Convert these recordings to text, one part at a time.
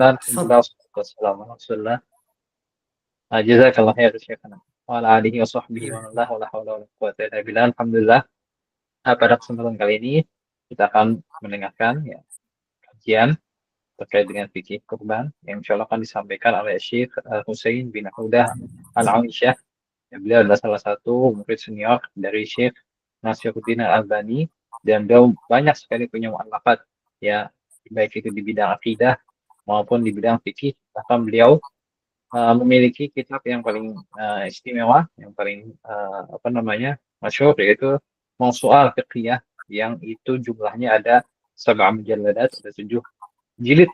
Alhamdulillah, تفضل. wassalamu ala rasulillah. Jazakallah khair Syekhana. Wa ala alihi wa sahbihi wa ala wa la hawla wa la quwwata illa billah. Alhamdulillah, pada kesempatan kali ini kita akan mendengarkan ya, kajian terkait dengan fikih kurban yang insya Allah akan disampaikan oleh Syekh Husain bin Hudah Al-Aisyah. Ya, beliau adalah salah satu murid senior dari Syekh Nasiruddin Al-Albani dan beliau banyak sekali punya mu'allafat ya, baik itu di bidang akidah maupun di bidang fikih. Bahkan beliau memiliki kitab yang paling istimewa, yang paling masyhur, yaitu Mawsu'ah Fiqhiyah, yang itu jumlahnya ada 7 mujalladat, ada 7 jilid,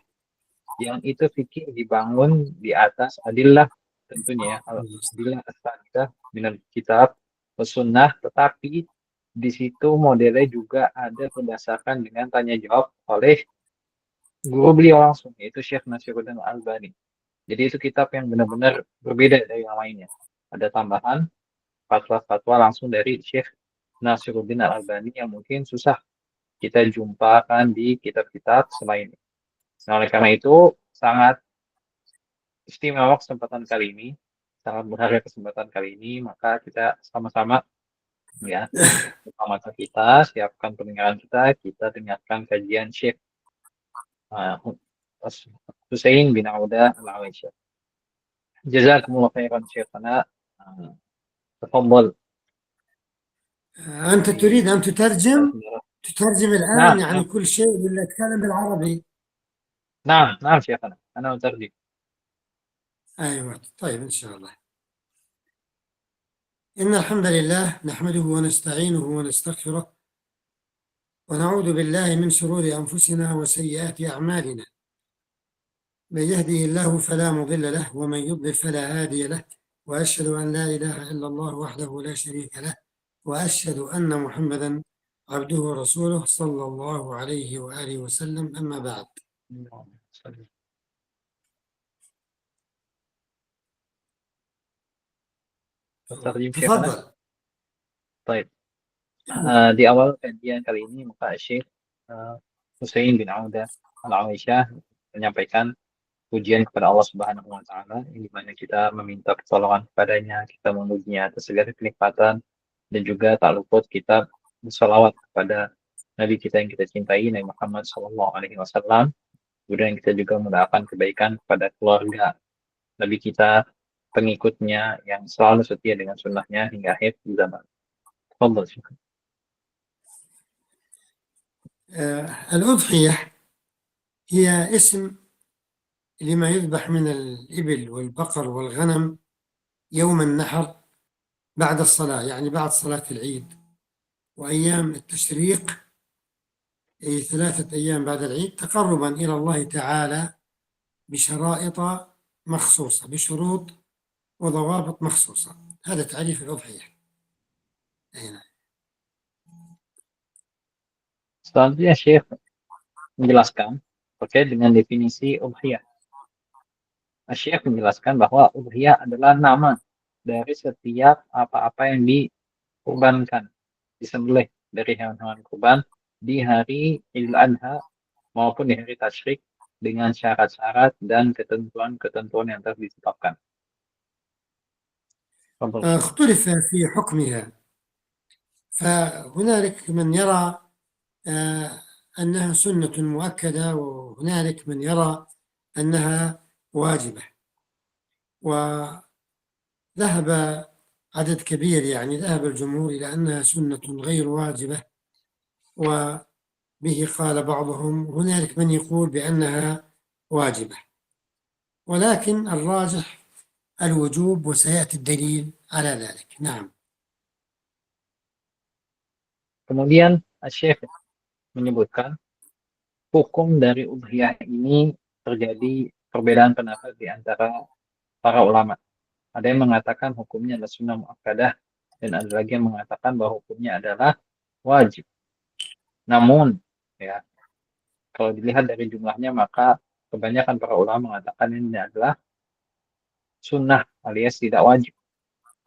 yang itu fikih dibangun di atas adillah, tentunya ya, adillah as-sabitah minal kitab was sunnah, tetapi di situ modelnya juga ada berdasarkan dengan tanya jawab oleh guru beliau langsung, yaitu Syekh Nasiruddin Al-Albani. Jadi itu kitab yang benar-benar berbeda dari yang lainnya. Ada tambahan fatwa-fatwa langsung dari Syekh Nasiruddin Al-Albani yang mungkin susah kita jumpakan di kitab-kitab selain ini. Nah, oleh karena itu sangat istimewa kesempatan kali ini, sangat berharga kesempatan kali ini, maka kita sama-sama ya, mata kita, siapkan pendengaran kita dengarkan kajian Syekh Husain bin Auda Al-Aisyah. Jazakumullah khairan Syekhana. تفضل. أنت تريد أن تترجم الآن نعم يعني نعم كل شيء ولا أتكلم بالعربي؟ نعم نعم شيخنا، أنا أترجم. أيوة طيب إن شاء الله. إن الحمد لله نحمده ونستعينه ونستغفره ونعوذ بالله من شرور أنفسنا وسيئات أعمالنا. من يهده الله فلا مضل له ومن يضلل فلا هادي له، وأشهد أن لا إله إلا الله وحده لا شريك له، وأشهد أن محمدا عبده ورسوله صلى الله عليه وآله وسلم. أما بعد، تفضل. طيب. Di awal kajian kali ini maka Syekh Husain bin Auda Al-Aisyah menyampaikan pujian kepada Allah Subhanahu wa taala, yang dimana kita meminta pertolongan kepadanya, kita memujinya atas segala kenikmatan, dan juga tak luput kita bersalawat kepada Nabi kita yang kita cintai, Nabi Muhammad SAW. Kemudian kita juga mendoakan kebaikan kepada keluarga Nabi kita, pengikutnya yang selalu setia dengan sunnahnya hingga akhir zaman. Tafadhal Syekh. الأضحية هي اسم لما يذبح من الإبل والبقر والغنم يوم النحر بعد الصلاة، يعني بعد صلاة العيد، وأيام التشريق 3 أيام بعد العيد، تقربا إلى الله تعالى بشرائط مخصوصة، بشروط وضوابط مخصوصة. هذا تعريف الأضحية. هنا Selanjutnya Syekh menjelaskan terkait dengan definisi udhiyah. Syekh menjelaskan bahwa udhiyah adalah nama dari setiap apa-apa yang dikurbankan, disembelih dari hewan-hewan kurban di hari Idul Adha maupun di hari Tasyrik dengan syarat-syarat dan ketentuan-ketentuan yang telah ditetapkan. اختلف في حكمها، فهنالك من يرى أنها سنة مؤكدة، وهنالك من يرى أنها واجبة، وذهب عدد كبير، يعني ذهب الجمهور إلى أنها سنة غير واجبة، وبه قال بعضهم. هنالك من يقول بأنها واجبة، ولكن الراجح الوجوب، وسيأتي الدليل على ذلك. نعم. Kemudian Syekh menyebutkan hukum dari udhiyah ini terjadi perbedaan pendapat di antara para ulama. Ada yang mengatakan hukumnya adalah sunnah muakkadah, dan ada lagi yang mengatakan bahwa hukumnya adalah wajib. Namun, ya, kalau dilihat dari jumlahnya, maka kebanyakan para ulama mengatakan ini adalah sunnah alias tidak wajib.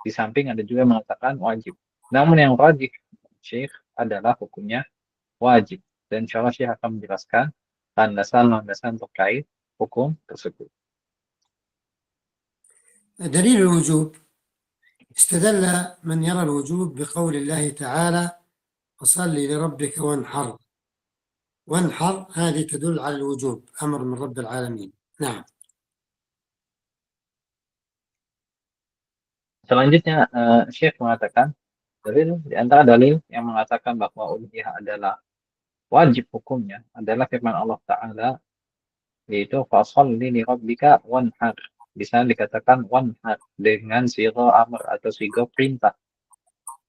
Di samping ada juga yang mengatakan wajib. Namun yang rajih Syekh adalah hukumnya wajib. Dan insya Allah Syekh akan menjelaskan landasan-landasan terkait hukum tersebut. دليل الوجوب استدل من يرى الوجوب بقول الله تعالى فصل لربك وانحر. وانحر هذه تدل على الوجوب، أمر من رب العالمين. نعم. Selanjutnya, Syekh mengatakan, di antara dalil yang mengatakan bahwa uluhiyah adalah wajib hukumnya adalah firman Allah Ta'ala, yaitu fasholli li rabbika wanhar. Di sana dikatakan wanhar dengan sigha amr atau sigha perintah,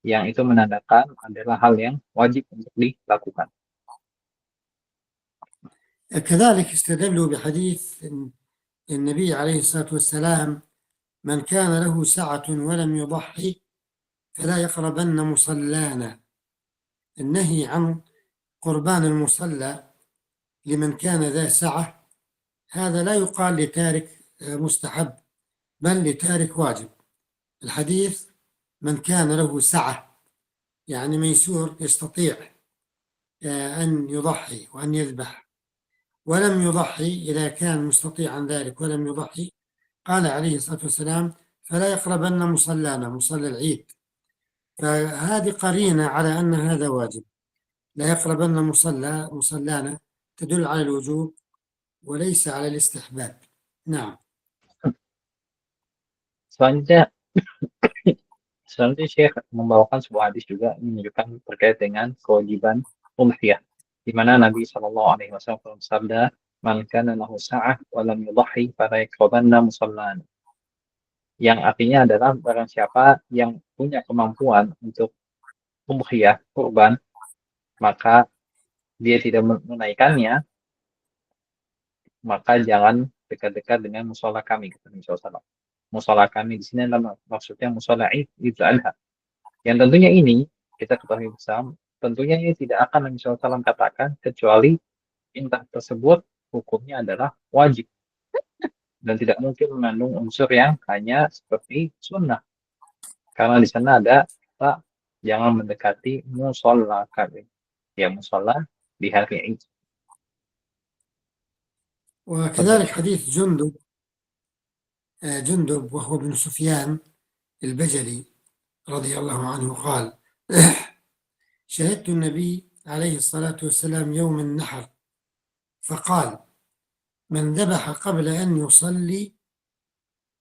yang itu menandakan adalah hal yang wajib untuk dilakukan. كذلك استدلوا بحديث النبي عليه الصلاة والسلام من كان له سعة ولم يضحي فلا يقربن مصلانا. النهي عن قربان المصلى لمن كان ذا سعة هذا لا يقال لتارك مستحب بل لتارك واجب. الحديث من كان له سعة يعني ميسور يستطيع أن يضحي وأن يذبح، ولم يضحي إذا كان مستطيعا ذلك ولم يضحي قال عليه الصلاة والسلام فلا يقربن مصلانا، مصلى العيد. فهذه قرينة على أن هذا واجب، لا يقربن مصلانا تدل على الوجوب وليس على الاستحباب. نعم. Selanjutnya Syekh membawakan sebuah hadis juga menunjukkan terkait dengan kewajiban udhiyah, di mana Nabi SAW bersabda, "Man kana lahu sa'ah wa lam yudhi fala yaqrabanna musallana." Yang artinya adalah barang siapa yang punya kemampuan untuk udhiyah, kurban, maka dia tidak menunaikannya, maka jangan dekat-dekat dengan musola kami, kata Nabi SAW. Musola kami di sini adalah maksudnya musola Idul Adha. Yang tentunya ini kita ketahui bersama, tentunya ini tidak akan Nabi SAW katakan kecuali perintah tersebut hukumnya adalah wajib dan tidak mungkin mengandung unsur yang hanya seperti sunnah. Karena di sana ada kata jangan mendekati musola kami, ya musola di hari Id. وكذلك حديث جندب وهو ابن سفيان البجلي رضي الله عنه قال شهدت النبي عليه الصلاة والسلام يوم النحر فقال من ذبح قبل أن يصلي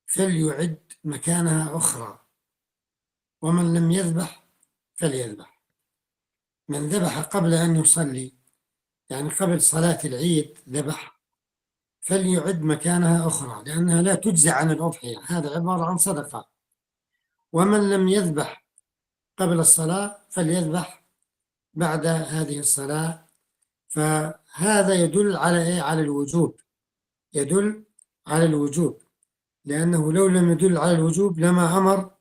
فليعد مكانها أخرى ومن لم يذبح فليذبح. من ذبح قبل أن يصلي يعني قبل صلاة العيد ذبح فليعد مكانها أخرى لأنها لا تجزع عن الأضحية، هذا عبارة عن صدقة. ومن لم يذبح قبل الصلاة فليذبح بعد هذه الصلاة. فهذا يدل على على الوجوب، يدل على الوجوب، لأنه لو لم يدل على الوجوب لما أمر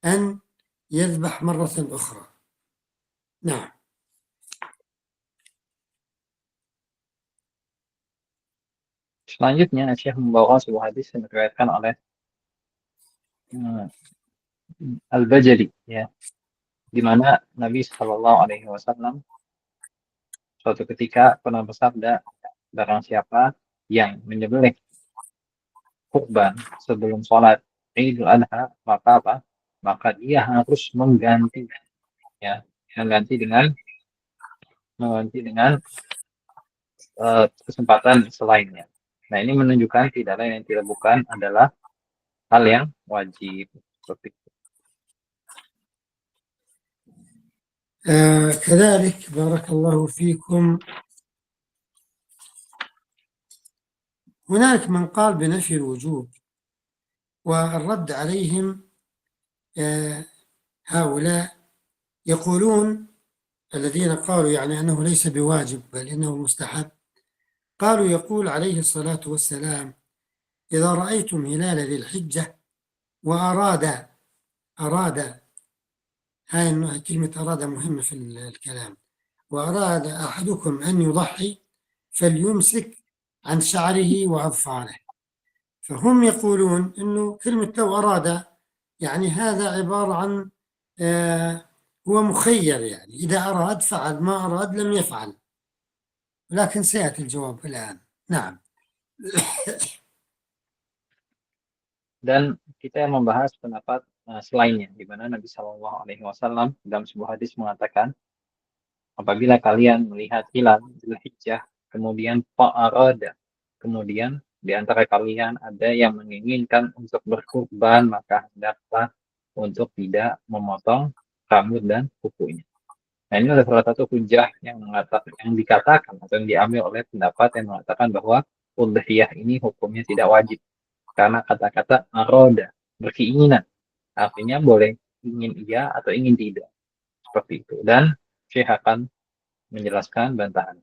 أن يذبح مرة أخرى. نعم. Selanjutnya Syekh membawa sebuah hadis yang diriwayatkan oleh Al-Bajali, ya, di mana Nabi SAW suatu ketika pernah bersabda, barang siapa yang menyembelih kurban sebelum sholat Idul Adha, maka apa? Maka dia harus mengganti, ya, mengganti dengan kesempatan selainnya. Nah, ini menunjukkan tidak lain yang tidak bukan adalah hal yang wajib. Seperti itu. كذلك بارك الله فيكم هناك من قال بنفي الوجوب، والرد عليهم هؤلاء يقولون الذين قالوا يعني أنه ليس بواجب بل إنه مستحب، قالوا يقول عليه الصلاة والسلام إذا رأيتم هلال ذي الحجة وأراد هاي كلمة أراد مهمة في الكلام، وأراد أحدكم أن يضحي فليمسك عن شعره وأظفاره. فهم يقولون إنه كلمة لو أراد يعني هذا عبارة عن هو مخير، يعني إذا أراد فعل، ما أراد لم يفعل، لكن سيأتي الجواب الآن. نعم. Dan kita yang membahas pendapat selainnya, di mana Nabi Shallallahu Alaihi Wasallam dalam sebuah hadis mengatakan, apabila kalian melihat hilal Dzulhijjah, kemudian fa'arada, kemudian di antara kalian ada yang menginginkan untuk berkurban, maka hendaklah untuk tidak memotong rambut dan kukunya. Nah, ini adalah salah satu hujah yang dikatakan atau yang diambil oleh pendapat yang mengatakan bahwa udhiyah ini hukumnya tidak wajib karena kata-kata aroda, berkeinginan, artinya boleh ingin iya atau ingin tidak, seperti itu. Dan Syekh akan menjelaskan bantahan.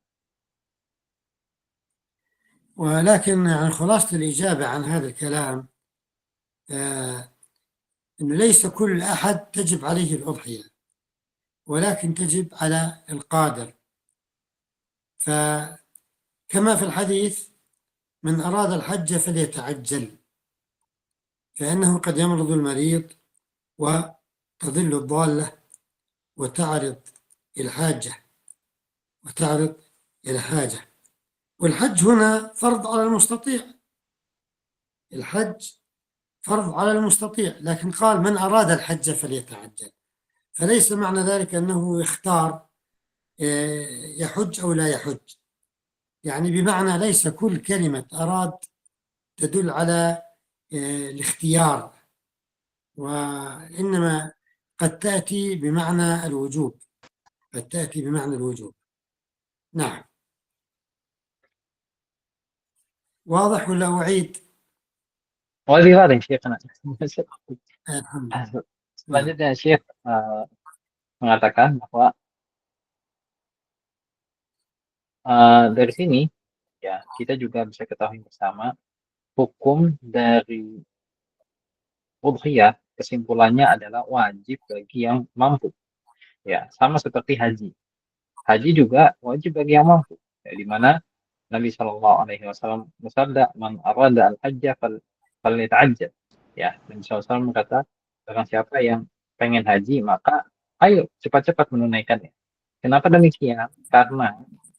ولكن يعني خلاصة الإجابة عن هذا الكلام أنه ليس كل أحد تجب عليه الأضحية، ولكن تجب على القادر. فكما في الحديث: من أراد الحج فليتعجل، فإنه قد يمرض المريض وتضل الضالة وتعرض الحاجة. والحج هنا فرض على المستطيع، الحج فرض على المستطيع، لكن قال من أراد الحج فليتعجل، فليس معنى ذلك أنه يختار يحج أو لا يحج، يعني بمعنى ليس كل كلمة أراد تدل على الاختيار، وإنما قد تأتي بمعنى الوجوب، نعم. واضح ولا أعيد؟ Wazifatin Syekhna. الحمد لله. Selanjutnya Syekh mengatakan bahwa dari sini ya kita juga bisa ketahui bersama hukum dari udhiyah, kesimpulannya adalah wajib bagi yang mampu. Ya, sama seperti haji. Haji juga wajib bagi yang mampu. Ya, di mana Nabi Shallallahu Alaihi Wasallam bersabda, "Man arada al-hajja falyata'ajjal." Ya, Nabi SAW berkata, barang siapa yang pengen haji, maka ayo cepat-cepat menunaikannya. Kenapa demikian? Karena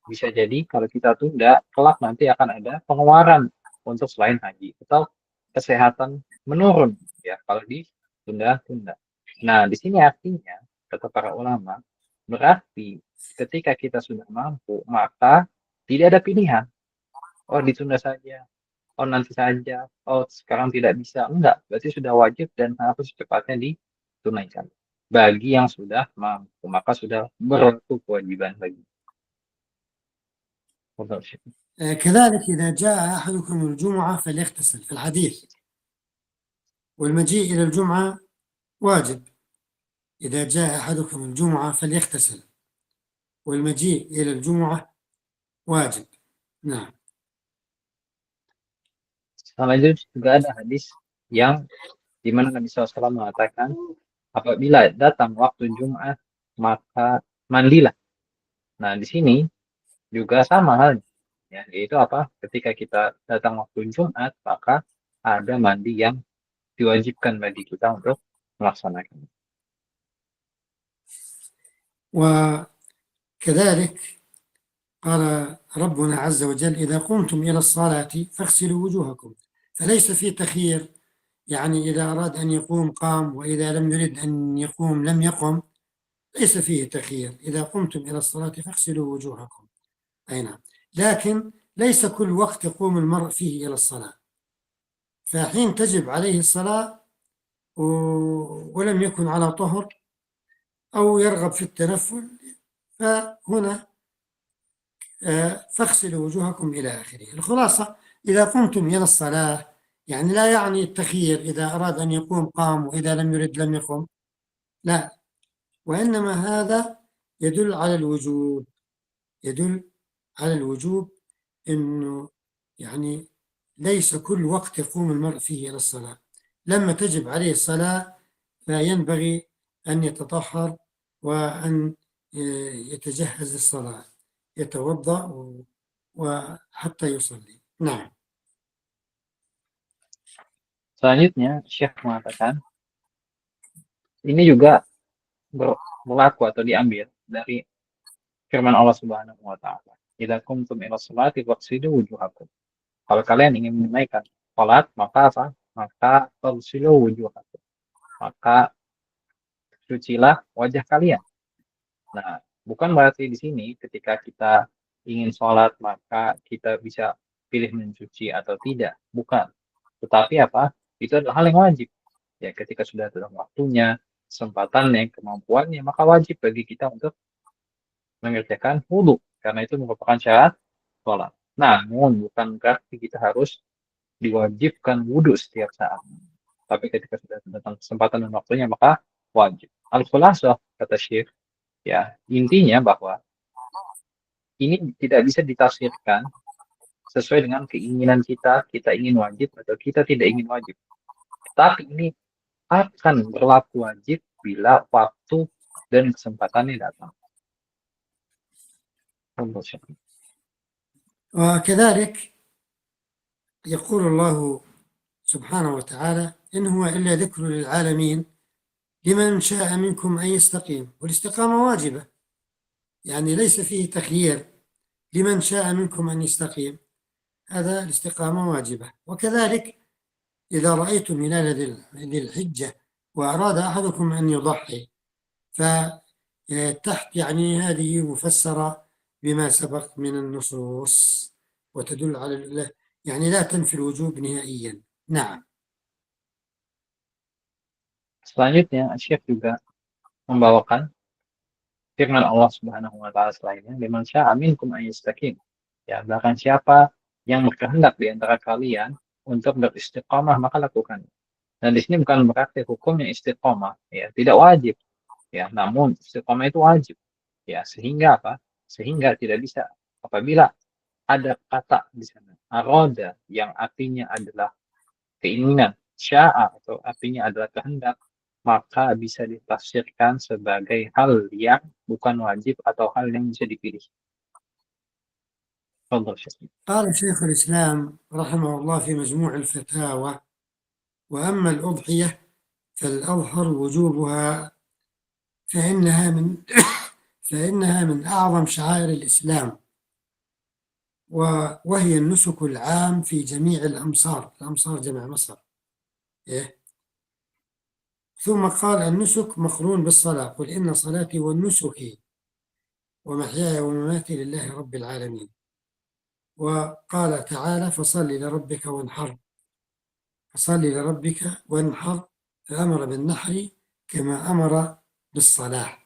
bisa jadi kalau kita tunda, kelak nanti akan ada pengeluaran untuk selain haji atau kesehatan menurun ya kalau ditunda-tunda. Nah, di sini artinya kata para ulama berarti ketika kita sudah mampu maka tidak ada pilihan. Oh, ditunda saja. Oh, nanti saja. Oh, sekarang tidak bisa. Enggak, berarti sudah wajib dan harus secepatnya ditunaikan. Bagi yang sudah mampu, maka sudah berlaku kewajiban bagi. كذلك إذا جاء أحدكم الجمعة فليغتسل في الحديث، والمجيء إلى الجمعة واجب. إذا جاء أحدكم الجمعة فليغتسل، والمجيء إلى الجمعة واجب. نعم. Selain itu juga ada hadis yang di mana Nabi SAW mengatakan apabila datang waktu Jumat maka mandilah. Nah, di sini juga sama halnya. Ya, yaitu apa? Ketika kita datang waktu Jumat, maka ada mandi yang diwajibkan bagi kita untuk melaksanakan. وكذلك قال ربنا عز وجل: إذا قمتم إلى الصلاة فاغسلوا وجوهكم، فليس في تخيير، يعني إذا أراد أن يقوم قام، وإذا لم يرد أن يقوم لم يقم، ليس فيه تخيير. إذا قمتم إلى الصلاة فاغسلوا وجوهكم، أي نعم. لكن ليس كل وقت يقوم المرء فيه إلى الصلاة، فحين تجب عليه الصلاة ولم يكن على طهر أو يرغب في التنفل، فهنا فاغسلوا وجوهكم إلى آخره. الخلاصة: إذا قمتم إلى الصلاة، يعني لا يعني التخيير، إذا أراد أن يقوم قام وإذا لم يرد لم يقم، لا، وإنما هذا يدل على الوجوب، إنه يعني ليس كل وقت يقوم المرء فيه إلى الصلاة. لما تجب عليه الصلاة فينبغي أن يتطهر وأن يتجهز للصلاة، يتوضأ وحتى يصلي. نعم. Selanjutnya, Syekh mengatakan ini juga berlaku atau diambil dari firman Allah Subhanahu wa taala. Idza qumtum ila sholati faghsilu wujuhakum. Kalau kalian ingin menunaikan sholat, maka apa? Maka tersilu wujuhakum. Maka cucilah wajah kalian. Nah, bukan berarti di sini ketika kita ingin sholat maka kita bisa pilih mencuci atau tidak. Bukan. Tetapi apa? Itu adalah hal yang wajib. Ya, ketika sudah dalam waktunya, kesempatannya, kemampuannya, maka wajib bagi kita untuk mengerjakan wudhu. Karena itu merupakan syarat sholat. Namun, bukan berarti kita harus diwajibkan wudhu setiap saat. Tapi ketika sudah datang kesempatan dan waktunya, maka wajib. Al-Khulasah, kata Syekh, ya, intinya bahwa ini tidak bisa ditafsirkan sesuai dengan keinginan kita, kita ingin wajib atau kita tidak ingin wajib. Tapi ini akan berlaku wajib bila waktu dan kesempatannya datang. وكذلك يقول الله سبحانه وتعالى إن هو إلا ذكر للعالمين لمن شاء منكم أن يستقيم، والاستقامة واجبة، يعني ليس فيه تخيير، لمن شاء منكم أن يستقيم، هذا الاستقامة واجبة. وكذلك إذا رأيتم هلال ذي الحجة وأراد أحدكم أن يضحي فتحت يعني هذه مفسرة بما سبق من النصوص وتدل على يعني لا تنفي الوجوب نهائيا. نعم. Selanjutnya, Syekh juga membawakan firman Allah Subhanahu wa taala selainnya, liman syaa minkum an yastaqim. Ya, bahkan siapa yang berkehendak di antara kalian untuk beristiqamah maka lakukan. Dan di sini bukan berarti hukumnya istiqamah, ya, tidak wajib. Ya, namun istiqamah itu wajib. Ya, sehingga apa? Sehingga tidak bisa apabila ada kata di sana aroda yang artinya adalah keinginan, syaa atau artinya adalah kehendak, maka bisa ditafsirkan sebagai hal yang bukan wajib atau hal yang bisa dipilih. قال شيخ الإسلام رحمه الله في مجموع الفتاوى: وأما الأضحية فالأظهر وجوبها، فإنها من أعظم شعائر الإسلام، وهي النسك العام في جميع الأمصار جمع مصر. ثم قال: النسك مقرون بالصلاة، قل إن صلاتي ونسكي ومحياي ومماتي لله رب العالمين. وقال تعالى: فصل لربك وانحر، فأمر بالنحر كما أمر بالصلاة.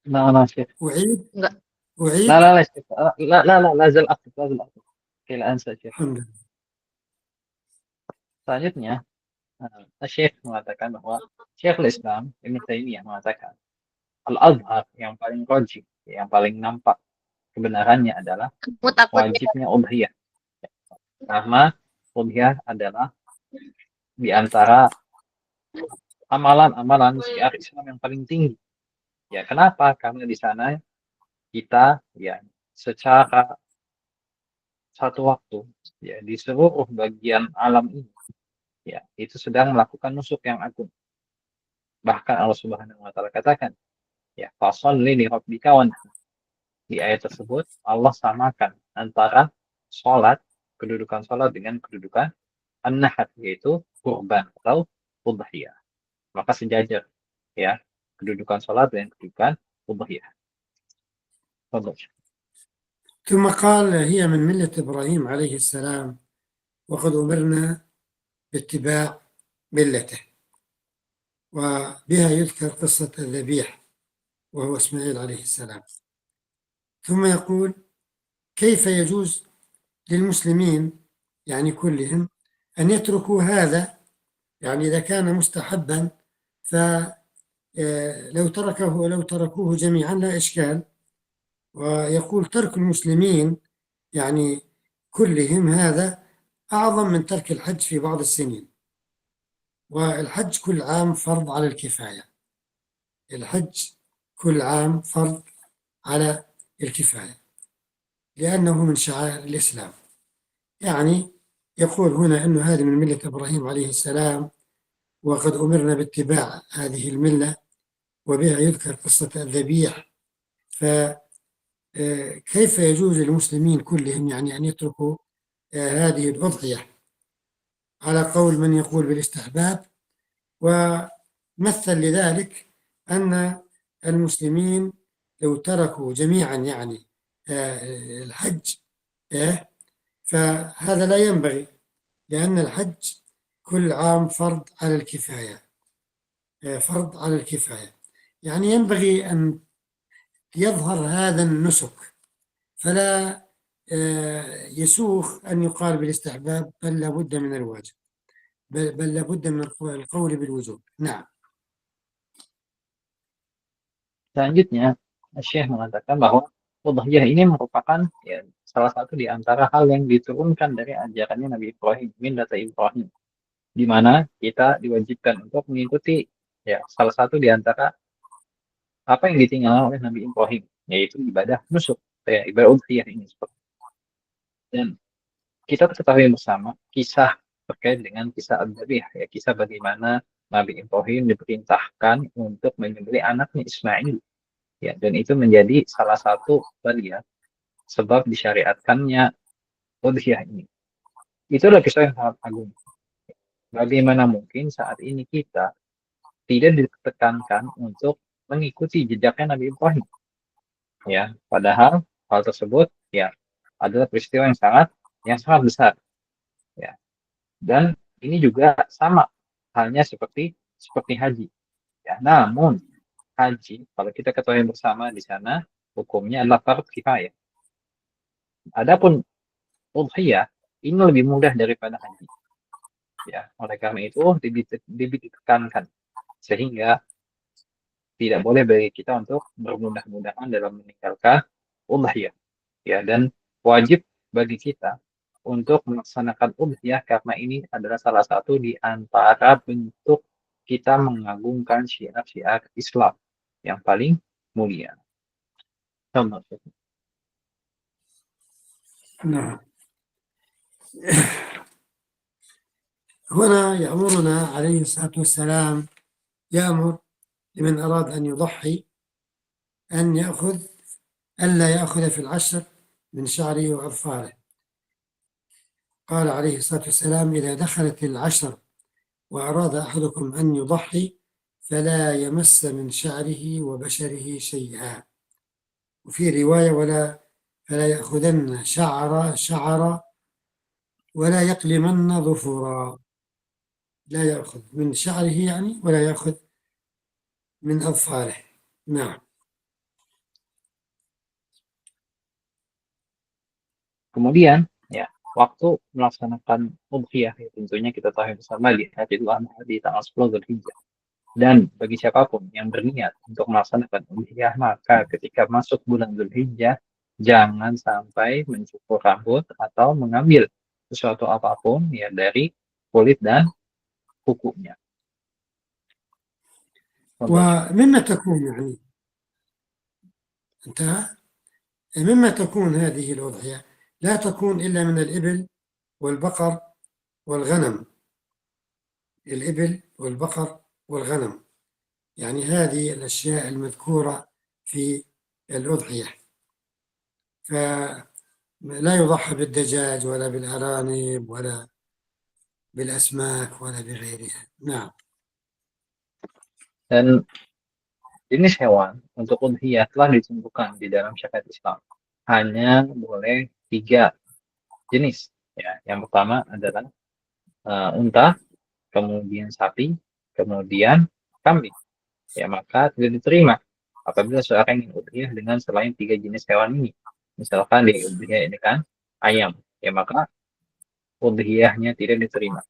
لا شيخ. أعيد؟ لا زال أكتب كي لا أنسى شيخ. الحمد لله. Selanjutnya, Syekh mengatakan bahwa Syekhul Islam Ibnu Taimiyah mengatakan al-azhar yang paling rajih, yang paling nampak kebenarannya adalah wajibnya udhiyah. Karena udhiyah adalah di antara amalan-amalan syiar Islam yang paling tinggi. Ya, kenapa? Karena di sana kita ya secara satu waktu ya di seluruh bagian alam ini ya itu sedang melakukan nusuk yang agung. Bahkan Allah Subhanahu wa taala katakan ya fasholli li rabbika wanhar. Di ayat tersebut Allah samakan antara kedudukan sholat dengan kedudukan an-nahar, yaitu kurban atau udhiyah. Maka sejajar ya kedudukan sholat dengan kedudukan udhiyah. ثم قال: هي من ملة إبراهيم عليه السلام، وقد أمرنا باتباع ملته. وبها يذكر قصة الذبيح وهو إسماعيل عليه السلام. ثم يقول: كيف يجوز للمسلمين يعني كلهم أن يتركوا هذا؟ يعني إذا كان مستحبا فلو تركوه جميعا لا إشكال. ويقول: ترك المسلمين يعني كلهم هذا أعظم من ترك الحج في بعض السنين، والحج كل عام فرض على الكفاية. الحج كل عام فرض على الكفاية لأنه من شعائر الإسلام. يعني يقول هنا أنه هذه من ملة إبراهيم عليه السلام، وقد أمرنا باتباع هذه الملة، وبها يذكر قصة الذبيح. فكيف يجوز للمسلمين كلهم يعني أن يتركوا هذه الأضحية على قول من يقول بالاستحباب؟ ومثل لذلك أن المسلمين لو تركوا جميعا يعني الحج فهذا لا ينبغي، لأن الحج كل عام فرض على الكفاية، فرض على الكفاية. يعني ينبغي أن يظهر هذا النسك، فلا يسوغ أن يقال بالاستحباب، بل لابد من الواجب، بل لابد من القول بالوجوب. نعم. Selanjutnya, Syekh mengatakan bahwa udhiyah ini merupakan ya, salah satu di antara hal yang diturunkan dari ajarannya Nabi Ibrahim, millata Ibrahim, di mana kita diwajibkan untuk mengikuti ya salah satu di antara apa yang ditinggalkan oleh Nabi Ibrahim, yaitu ibadah nusuk, ya, ibadah udhiyah ini. Dan kita ketahui bersama kisah terkait dengan kisah Ad-Dabih, ya, kisah bagaimana Nabi Ibrahim diperintahkan untuk menyembelih anaknya Ismail. Ya, dan itu menjadi salah satu ya, sebab disyariatkannya udhiyah ini. Itu adalah kisah yang sangat agung. Bagaimana mungkin saat ini kita tidak ditekankan untuk mengikuti jejaknya Nabi Ibrahim? Ya, padahal hal tersebut ya adalah peristiwa yang sangat besar. Ya, dan ini juga sama halnya seperti haji. Ya, namun haji kalau kita ketahui bersama di sana hukumnya adalah fardhu kifayah. Adapun udhiyah ini lebih mudah daripada haji. Ya, oleh karena itu ditekankan sehingga tidak boleh bagi kita untuk bermudah-mudahan dalam meninggalkan udhiyah. Ya, dan wajib bagi kita untuk melaksanakan udhiyah karena ini adalah salah satu di antara bentuk kita mengagungkan syiar-syiar Islam yang paling mulia. Contoh. نعم. هنا يأمرنا عليه الصلاة والسلام، يأمر لمن أراد أن يضحي ألا يأخذ في العشر من شعره وأظفاره. قال عليه الصلاة والسلام: إذا دخلت العشر وأراد أحدكم أن يضحي فلا يمس من شعره وبشره شيئا. وفي رواية: فلا يأخذن شعر ولا يقلمن ظفرا. لا يأخذ من شعره يعني، ولا يأخذ من أظفاره. نعم. Kemudian, ya, waktu melaksanakan udhiyah, ya, tentunya kita tahu bersama di hari Idul Adha di tanggal 10 Dzulhijjah. Dan bagi siapapun yang berniat untuk melaksanakan udhiyah, maka ketika masuk bulan Dzulhijjah, jangan sampai mencukur rambut atau mengambil sesuatu apapun ya dari kulit dan kukunya. ومما تكون يعني انتهى مما تكون هذه الأضحية لا تكون إلا من الإبل والبقر والغنم. الإبل والبقر والغنم، يعني هذه الأشياء المذكورة في الأضحية. فلا يضحى بالدجاج ولا بالأرانب ولا بالأسماك ولا بغيرها. نعم. Dan jenis hewan untuk udhiyah telah ditentukan di dalam syariat Islam. Hanya boleh 3 jenis. Ya, yang pertama adalah unta, kemudian sapi, kemudian kambing. Ya, maka tidak diterima apabila seorang ingin udhiyah dengan selain 3 jenis hewan ini. Misalkan dia udhiyah dengan ayam, ya maka udhiyahnya tidak diterima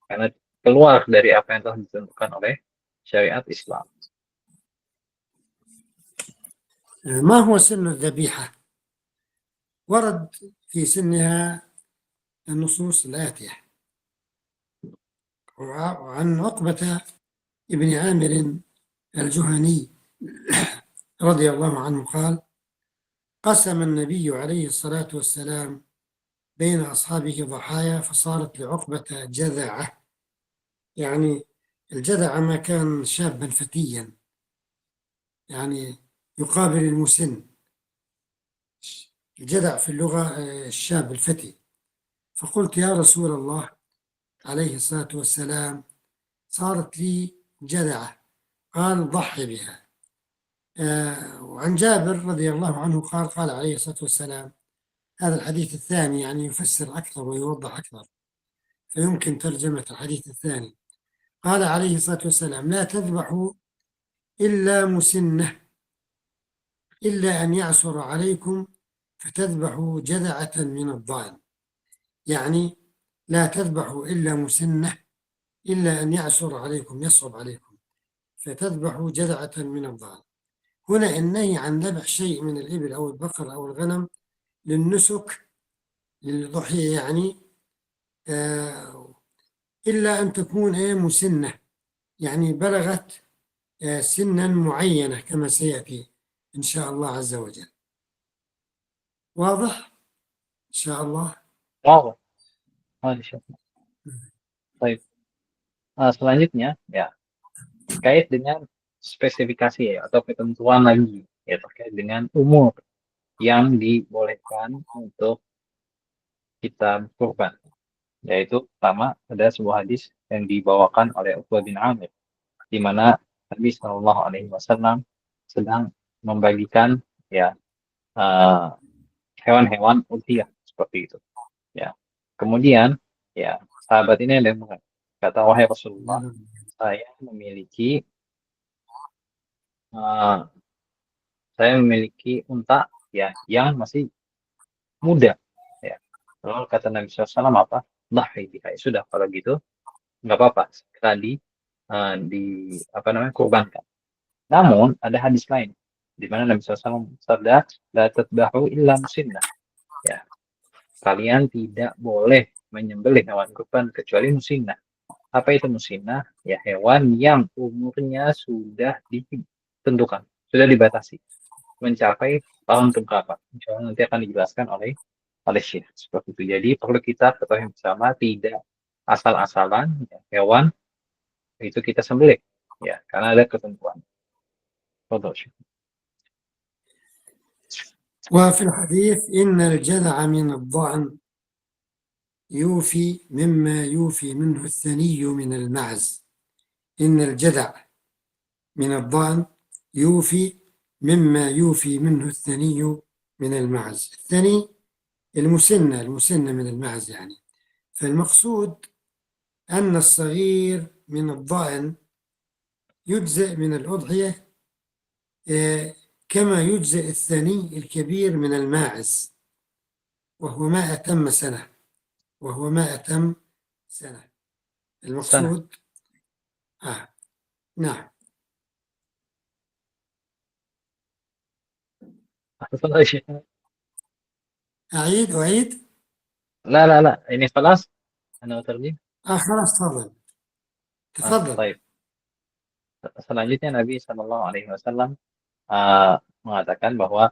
karena keluar dari apa yang telah ditentukan oleh syariat Islam. ما هو سن الذبيحة؟ ورد في سنها النصوص الآتية: وعن عقبة ابن عامر الجهني رضي الله عنه قال: قسم النبي عليه الصلاة والسلام بين أصحابه ضحايا، فصارت لعقبة جذعة، يعني الجذع ما كان شابا فتيا، يعني يقابل المسن. الجذع في اللغة الشاب الفتي. فقلت يا رسول الله عليه الصلاة والسلام صارت لي جذعة، قال ضحي بها. وعن جابر رضي الله عنه قال عليه الصلاة والسلام، هذا الحديث الثاني يعني يفسر أكثر ويوضح أكثر، فيمكن ترجمة الحديث الثاني. قال عليه الصلاة والسلام لا تذبحوا إلا مسنة، إلا أن يعثر عليكم فتذبحوا جذعة من الضأن. يعني لا تذبحوا إلا مسنة، إلا أن يعثر عليكم، يصعب عليكم، فتذبحوا جذعة من الضأن. هنا النهي عن ذبح شيء من الإبل أو البقر أو الغنم للنسك، للضحية يعني، إلا أن تكون مسنة، يعني بلغت سنا معينة كما سيأتي إن شاء الله عز وجل. واضح إن شاء الله. Wow, Masya Allah. Baik. Selanjutnya, ya, terkait dengan spesifikasi ya, atau ketentuan lagi, ya, terkait dengan umur yang dibolehkan untuk kita kurban. Yaitu pertama ada sebuah hadis yang dibawakan oleh Uqbah bin Amir, di mana Nabi Shallallahu Alaihi Wasallam sedang membagikan ya hewan-hewan udhiyah seperti itu. Ya, kemudian ya sahabat ini ada yang kata, wahai Rasulullah, saya memiliki uh, unta ya yang masih muda. Ya. Lalu kata Nabi SAW apa? Dhahi biha. Sudah kalau gitu nggak apa-apa sekali apa namanya kurbankan. Namun ada hadis lain di mana Nabi SAW bersabda, la tadbahu illa musinnah. Ya, kalian tidak boleh menyembelih hewan kurban kecuali musinnah. Apa itu musinnah? Ya hewan yang umurnya sudah ditentukan, sudah dibatasi, mencapai tahun keberapa. Insya Allah nanti akan dijelaskan oleh Syekh seperti itu. Jadi perlu kita ketahui bersama, tidak asal-asalan ya, hewan itu kita sembelih, ya karena ada ketentuan. Betul, Syekh. وفي الحديث إن الجذع من الضأن يوفي مما يوفي منه الثني من المعز. إن الجذع من الضأن يوفي مما يوفي منه الثني من المعز. الثني المسنة من المعز يعني. فالمقصود أن الصغير من الضأن يجزئ من الأضحية كما يجزئ الثني الكبير من الماعز، وهو ما أتم سنة. المقصود نعم. تفضل يا شيخ. أعيد. لا ini خلاص أنا أترجم. خلاص تفضل. طيب. Selanjutnya Nabi Shallallahu Alaihi Wasallam mengatakan bahwa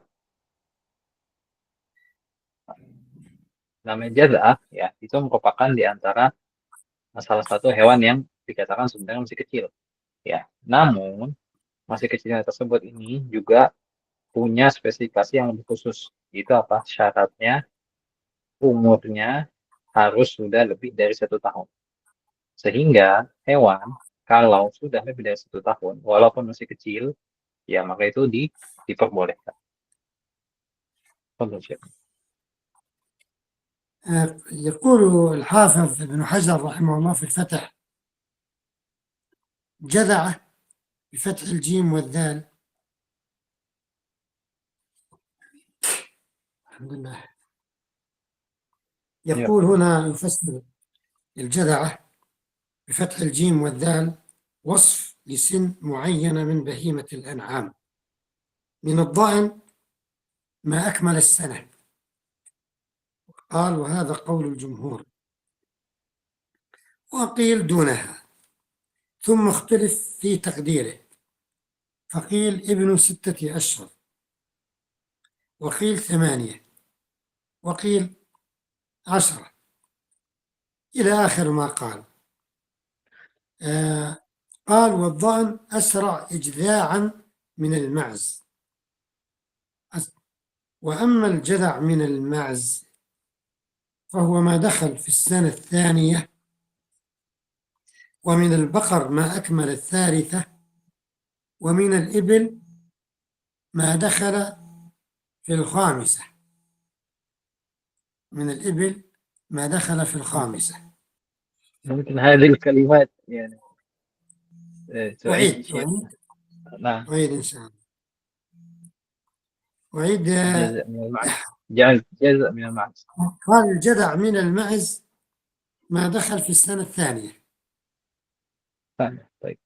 namanya jazah ya itu merupakan di antara salah satu hewan yang dikatakan sebenarnya masih kecil ya. Namun masih kecilnya tersebut ini juga punya spesifikasi yang lebih khusus. Itu apa? Syaratnya umurnya harus sudah lebih dari 1 tahun. Sehingga hewan kalau sudah lebih dari 1 tahun, walaupun masih kecil, ya maka itu diperbolehkan. يقول الحافظ ابن حجر رحمه الله في الفتح جذعة بفتح الجيم والذال. الحمد لله. يقول هنا يفسر الجذعة بفتح الجيم والذال وصف لسن معينة من بهيمة الأنعام. من الضأن ما أكمل السنة. قال وهذا قول الجمهور، وقيل دونها، ثم اختلف في تقديره، فقيل ابن 6 أشهر، وقيل 8، وقيل 10، إلى آخر ما قال. قال والضأن أسرع إجذاعا من المعز، وأما الجذع من المعز فهو ما دخل في السنة الثانية، ومن البقر ما أكمل الثالثة، ومن الإبل ما دخل في الخامسة. من الإبل ما دخل في الخامسة. ممكن هذه الكلمات يعني تعيد شيء. أعيد نعم. أعيد إن شاء الله. أعيد. جزء من المعز، جعل جزء من المعز. قال الجذع من المعز ما دخل في السنة الثانية. طيب.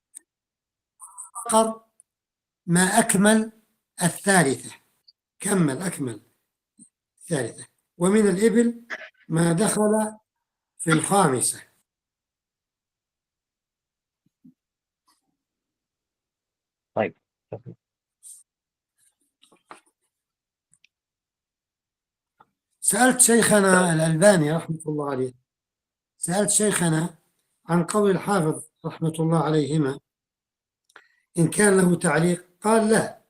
البقر ما أكمل الثالثة، أكمل الثالثة. ومن الإبل ما دخل في الخامسة. طيب. سألت شيخنا الألباني رحمة الله عليه، سألت شيخنا عن قول الحافظ رحمة الله عليهما إن كان له تعليق، قال لا.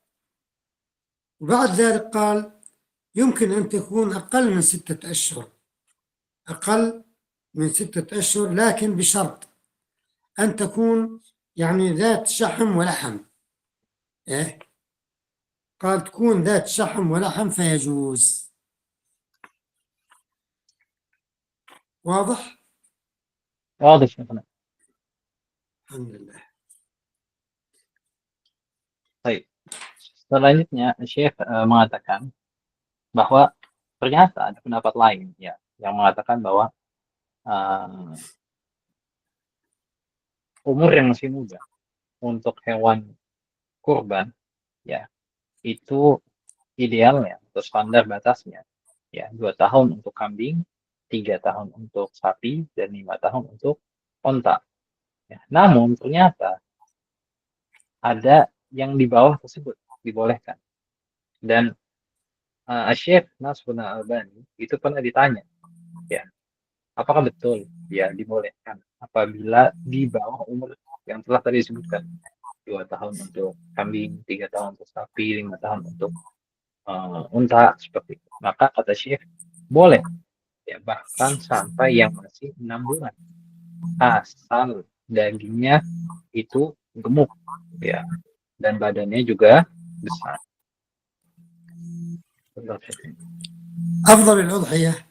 وبعد ذلك قال يمكن أن تكون أقل من 6 أشهر، أقل من 6 أشهر، لكن بشرط أن تكون يعني ذات شحم ولحم. إيه؟ قال تكون ذات شحم ولحم فيجوز. واضح؟ واضح شيخنا. الحمد لله. Baik. Selanjutnya, Syekh mengatakan bahwa ternyata ada pendapat lain ya yang mengatakan bahwa umur yang masih muda untuk hewan kurban ya itu idealnya atau standar batasnya ya 2 tahun untuk kambing, 3 tahun untuk sapi, dan 5 tahun untuk onta. Ya. Namun ternyata ada yang di bawah tersebut dibolehkan. Dan Syekh Nasrul Albani itu pernah ditanya, ya, apakah betul ya dibolehkan apabila di bawah umur yang telah tadi disebutkan, 2 tahun untuk kambing, 3 tahun untuk sapi, 5 tahun untuk unta, seperti itu. Maka kata Syekh, boleh ya, bahkan sampai yang masih 6 bulan, asal dagingnya itu gemuk ya dan badannya juga besar. أفضل الأضحية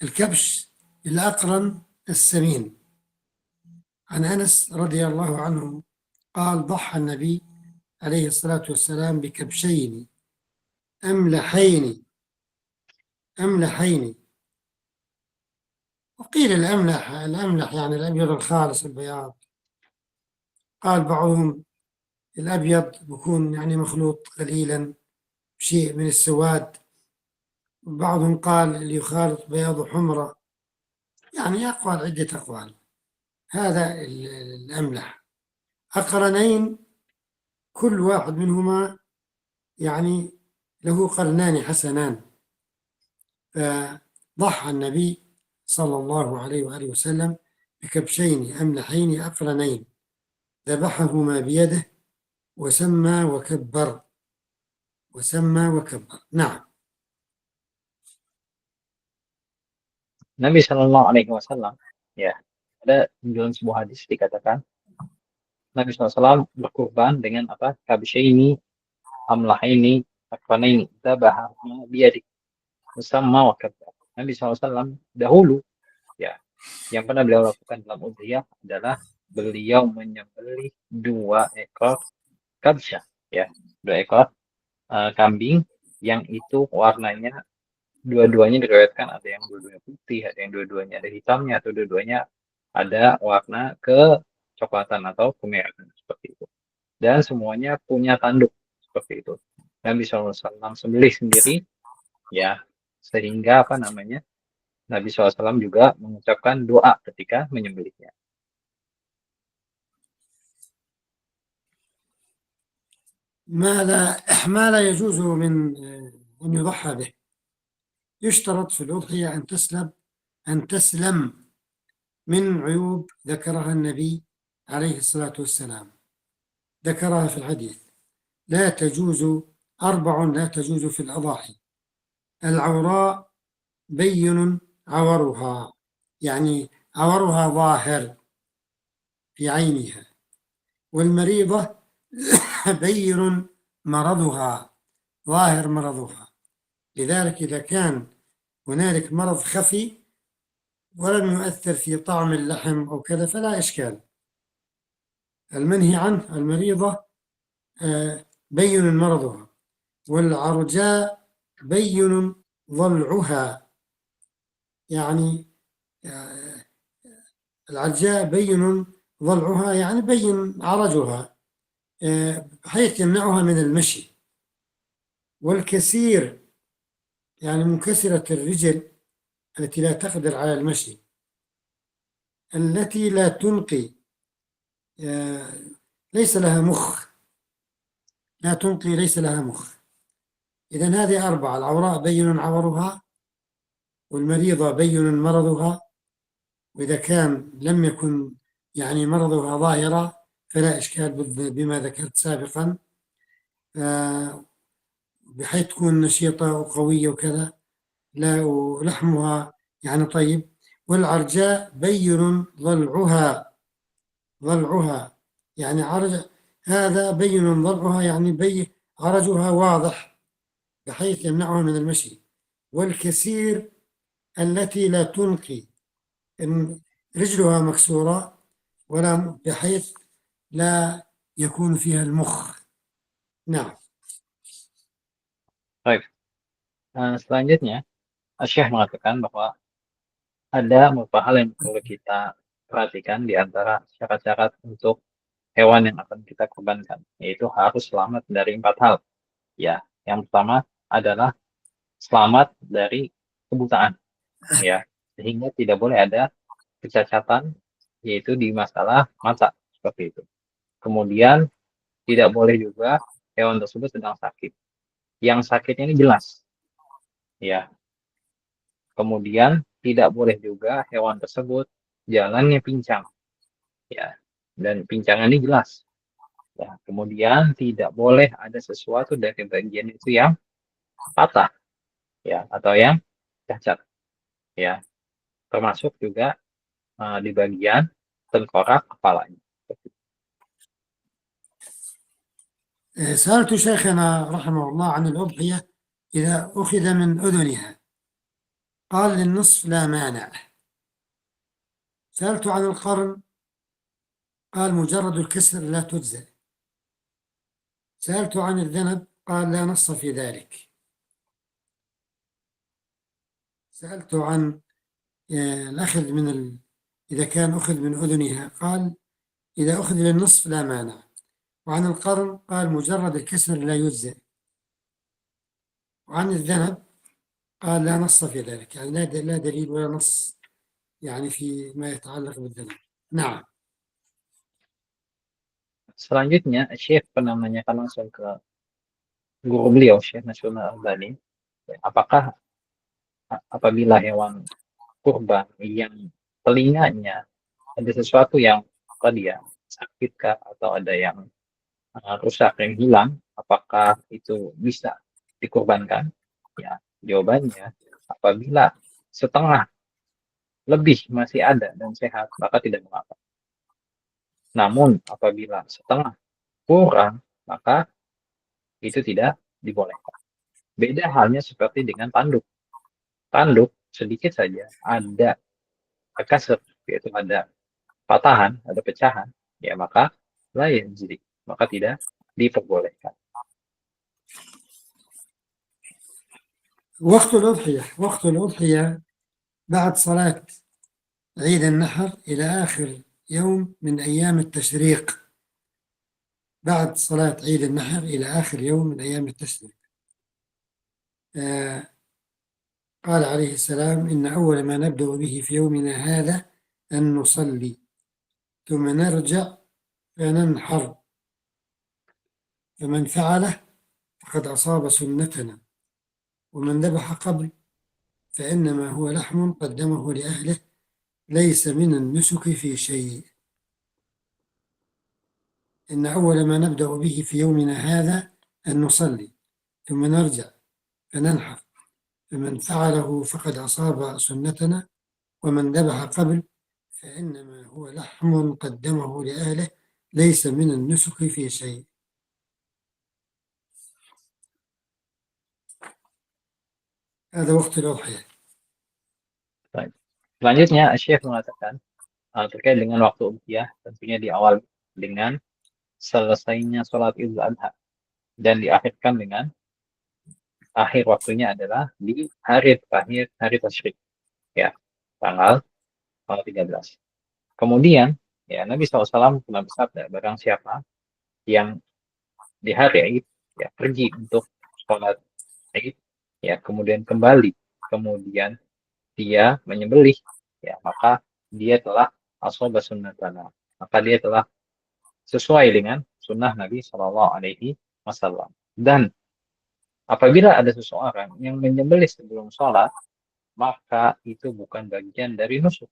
الكبش الأقرن السمين. عن أنس رضي الله عنه قال ضحى النبي عليه الصلاة والسلام بكبشين أملحين. وقيل الأملح يعني الأبيض الخالص البياض. قال بعضهم الأبيض بيكون يعني مخلوط قليلا بشيء من السواد، وبعضهم قال اللي يخالط بياض وحمرة، يعني أقوال، عدة أقوال. هذا الأملح. أقرنين كل واحد منهما يعني له قرنان حسنان. فضحى النبي صلى الله عليه وآله وسلم بكبشين أملحين أقرنين ذبحهما بيده وسمى وكبر. نعم. Nabi Shallallahu Alaihi Wasallam ya, ada dalam sebuah hadis dikatakan Nabi SAW berkurban dengan apa? Kabsyaini, amlahaini, akfanaini, dzabahahuma biyadik, musamma wa kabbar. Nabi SAW dahulu ya, yang pernah beliau lakukan dalam udhiyah adalah beliau menyembelih 2 ekor kabsyah ya, 2 ekor kambing yang itu warnanya dua-duanya diriwayatkan ada yang dua-duanya putih, ada yang dua-duanya ada hitamnya, atau dua-duanya ada warna kecoklatan atau kemerahan, seperti itu. Dan semuanya punya tanduk seperti itu. Nabi SAW sembelih sendiri ya, sehingga Nabi SAW juga mengucapkan doa ketika menyembelihnya. ما لا يجوز من أن يضحى به. يشترط في الأضحية أن تسلم من عيوب ذكرها النبي عليه الصلاة والسلام ذكرها في الحديث: لا تجوز 4 لا تجوز في الأضاحي: العوراء بين عورها، يعني عورها ظاهر في عينها، والمريضة بين مرضها، ظاهر مرضها. لذلك إذا كان هنالك مرض خفي ولم يؤثر في طعم اللحم أو كذا فلا إشكال. المنهي عنه المريضة بين مرضها، والعرجاء بين ضلعها، يعني العرجاء بين ضلعها يعني بين عرجها بحيث يمنعها من المشي. والكثير يعني منكسرة الرجل التي لا تقدر على المشي، التي لا تنقي، ليس لها مخ، لا تنقي، ليس لها مخ. إذن هذه 4: العوراء بين عورها، والمريضة بين مرضها، وإذا كان لم يكن يعني مرضها ظاهرة فلا إشكال بما ذكرت سابقا، بحيث تكون نشيطة وقوية وكذا، لا ولحمها يعني طيب. والعرجاء بين ضلعها، ضلعها يعني عرج، هذا بين ضلعها يعني عرجها واضح بحيث يمنعها من المشي. والكثير التي لا تنقي، إن رجلها مكسورة ولا بحيث لا يكون فيها المخ. نعم. Baik. Selanjutnya, Syekh mengatakan bahwa ada beberapa hal yang perlu kita perhatikan di antara syarat-syarat untuk hewan yang akan kita kurbankan, yaitu harus selamat dari 4 hal. Ya, yang pertama adalah selamat dari kebutaan, ya, sehingga tidak boleh ada kecacatan, yaitu di masalah mata, seperti itu. Kemudian tidak boleh juga hewan tersebut sedang sakit. Yang sakitnya ini jelas, ya. Kemudian tidak boleh juga hewan tersebut jalannya pincang, ya, dan pincang ini jelas, ya. Kemudian tidak boleh ada sesuatu dari bagian itu yang patah, ya, atau yang cacat, ya, termasuk juga di bagian tengkorak kepalanya. سألت شيخنا رحمه الله عن الأضحية إذا أخذ من أذنها، قال للنصف لا مانع. سألت عن القرن، قال مجرد الكسر لا تجزئ. سألت عن الذنب، قال لا نص في ذلك. سألت عن الأخذ من إذا كان أخذ من أذنها، قال إذا أخذ للنصف لا مانع. وعن القرن قال مجرد الكسر لا يجزئ. وعن الذنب قال لا نص في ذلك، يعني لا دليل ولا نص يعني في ما يتعلق بالذنب. نعم. Selanjutnya, Syekh pernah menanyakan langsung ke guru beliau, Syekh Nasrullah Al-Albani, apakah apabila hewan kurban yang telinganya ada sesuatu yang tadi ya sakit kah atau ada yang rusak yang hilang, apakah itu bisa dikurbankan? Ya, jawabannya apabila setengah lebih masih ada dan sehat maka tidak mengapa. Namun apabila setengah kurang maka itu tidak dibolehkan. Beda halnya seperti dengan tanduk. Tanduk sedikit saja ada kasar, yaitu ada patahan, ada pecahan, ya maka lain jadi maka tidak diperbolehkan. وقت الأضحية بعد صلاة عيد النحر إلى آخر يوم من أيام التشريق. بعد صلاة عيد النحر إلى آخر يوم من أيام التشريق. قال عليه السلام: إن أول ما نبدأ به في يومنا هذا أن نصلي ثم نرجع فننحر، فمن فعله فقد أصاب سنتنا، ومن ذبح قبل فإنما هو لحم قدمه لأهله ليس من النسك في شيء. إن أول ما نبدأ به في يومنا هذا أن نصلي ثم نرجع فننحر، فمن فعله فقد أصاب سنتنا، ومن ذبح قبل فإنما هو لحم قدمه لأهله ليس من النسك في شيء. هذا وقت الأضحية. Baik. Selanjutnya, Syekh mengatakan terkait dengan waktu udhiyah, tentunya di awal dengan selesainya sholat Idul Adha dan diakhirkan dengan akhir waktunya adalah di hari terakhir hari tasyrik, ya, tanggal 13. Kemudian, ya, Nabi SAW pernah bersabda, barang siapa yang di hari Id, ya, pergi untuk sholat Id, ya, kemudian kembali, kemudian dia menyembelih, ya, maka dia telah ashaba sunnatana, maka dia telah sesuai dengan sunnah Nabi Shallallahu Alaihi Wasallam. Dan apabila ada seseorang yang menyembelih sebelum sholat, maka itu bukan bagian dari nusuk,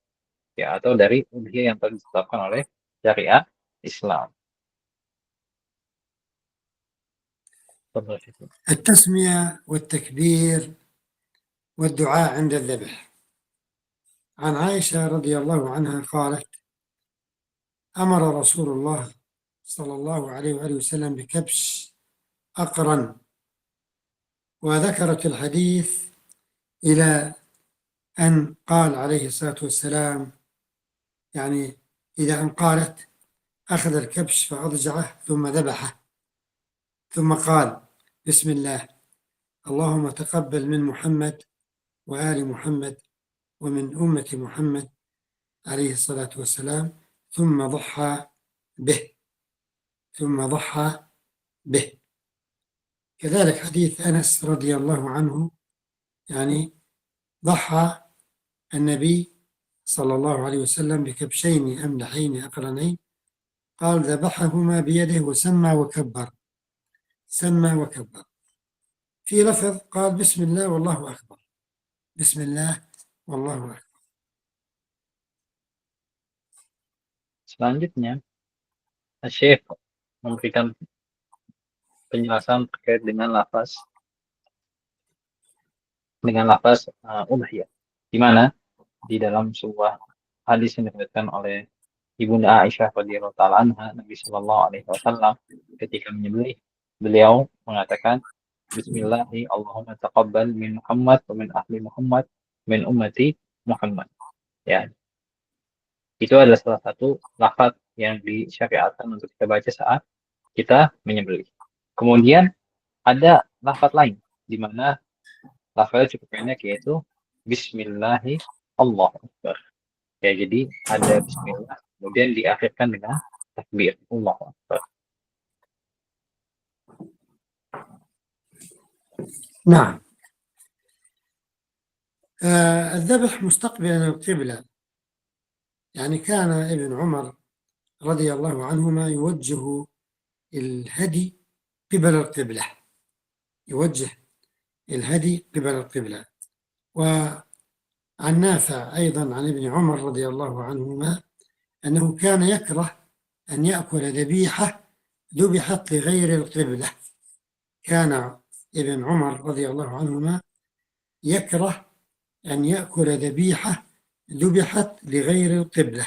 ya, atau dari udhiyah yang telah ditetapkan oleh syariat Islam. التسمية والتكبير والدعاء عند الذبح. عن عائشة رضي الله عنها قالت: أمر رسول الله صلى الله عليه وآله وسلم بكبش أقرن، وذكرت الحديث إلى أن قال عليه الصلاة والسلام، يعني إلى أن قالت: أخذ الكبش فأضجعه ثم ذبحه، ثم قال: بسم الله، اللهم تقبل من محمد وآل محمد ومن أمة محمد عليه الصلاة والسلام، ثم ضحى به. كذلك حديث أنس رضي الله عنه، يعني ضحى النبي صلى الله عليه وسلم بكبشين أملحين أقرنين، قال: ذبحهما بيده وسمى وكبر. في لفظ قال: بسم الله والله أكبر، بسم الله والله أكبر. Selanjutnya, Syekh memberikan penjelasan terkait dengan lafaz udhiyah, di mana di dalam sebuah hadis yang diriwayatkan oleh Ibunda Aisyah radhiyallahu taala anha, Nabi Shallallahu alaihi wasallam ketika menyembelih, beliau mengatakan, Bismillahi Allahumma taqabbal min Muhammad wa min ahli Muhammad min ummati Muhammad. Ya, itu adalah salah satu lafaz yang disyariatkan untuk kita baca saat kita menyembelih. Kemudian ada lafaz lain di mana lafaznya cukup pendek, yaitu Bismillahi Allahu Akbar. Ya, jadi ada Bismillah, kemudian diakhirkan dengan takbir Allahu Akbar. نعم. الذبح مستقبلا القبلة، يعني كان ابن عمر رضي الله عنهما يوجه الهدي قبل القبلة، وعن نافع أيضا عن ابن عمر رضي الله عنهما أنه كان يكره أن يأكل ذبيحة ذبحت لغير القبلة. كان ابن عمر رضي الله عنهما يكره أن يأكل ذبيحة ذبحت لغير القبلة.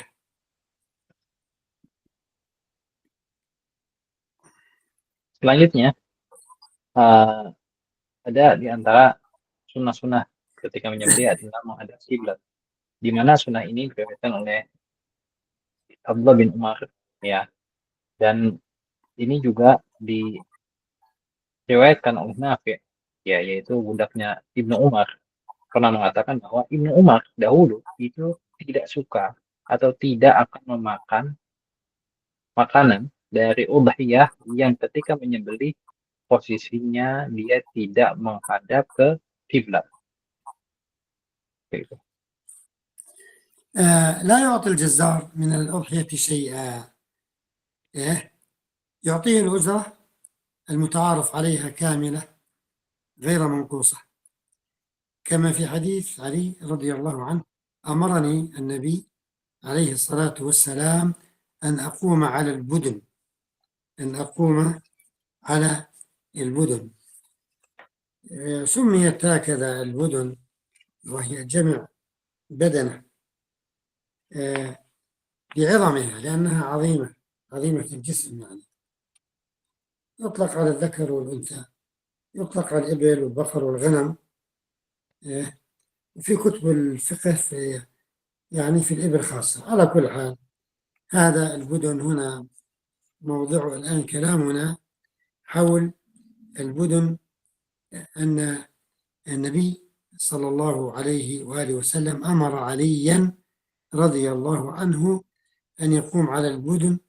Selanjutnya, ada di antara sunnah-sunnah ketika menyembelih adalah menghadap kiblat, di mana sunnah ini diriwayatkan oleh Abdullah bin Umar, ya, dan ini juga diriwayatkan oleh Nafi', ya, yaitu budaknya Ibnu Umar, pernah mengatakan bahwa Ibnu Umar dahulu itu tidak suka atau tidak akan memakan makanan dari udhiyah yang ketika menyembelih posisinya dia tidak menghadap ke kiblat. لا يعطي الجزار من الأضحية شيئا، يعطيه الأجرة المتعارف عليها كاملة غير منقوصة، كما في حديث علي رضي الله عنه: أمرني النبي عليه الصلاة والسلام أن أقوم على البدن أن أقوم على البدن. سميت هكذا البدن وهي جمع بدنة لعظمها، لأنها عظيمة الجسم، يعني يطلق على الذكر والأنثى، يطلق على الإبل والبقر والغنم. وفي كتب الفقه يعني في الإبل خاصة. على كل حال، هذا البدن هنا موضوع الآن كلامنا حول البدن، أن النبي صلى الله عليه وآله وسلم أمر عليا رضي الله عنه أن يقوم على البدن،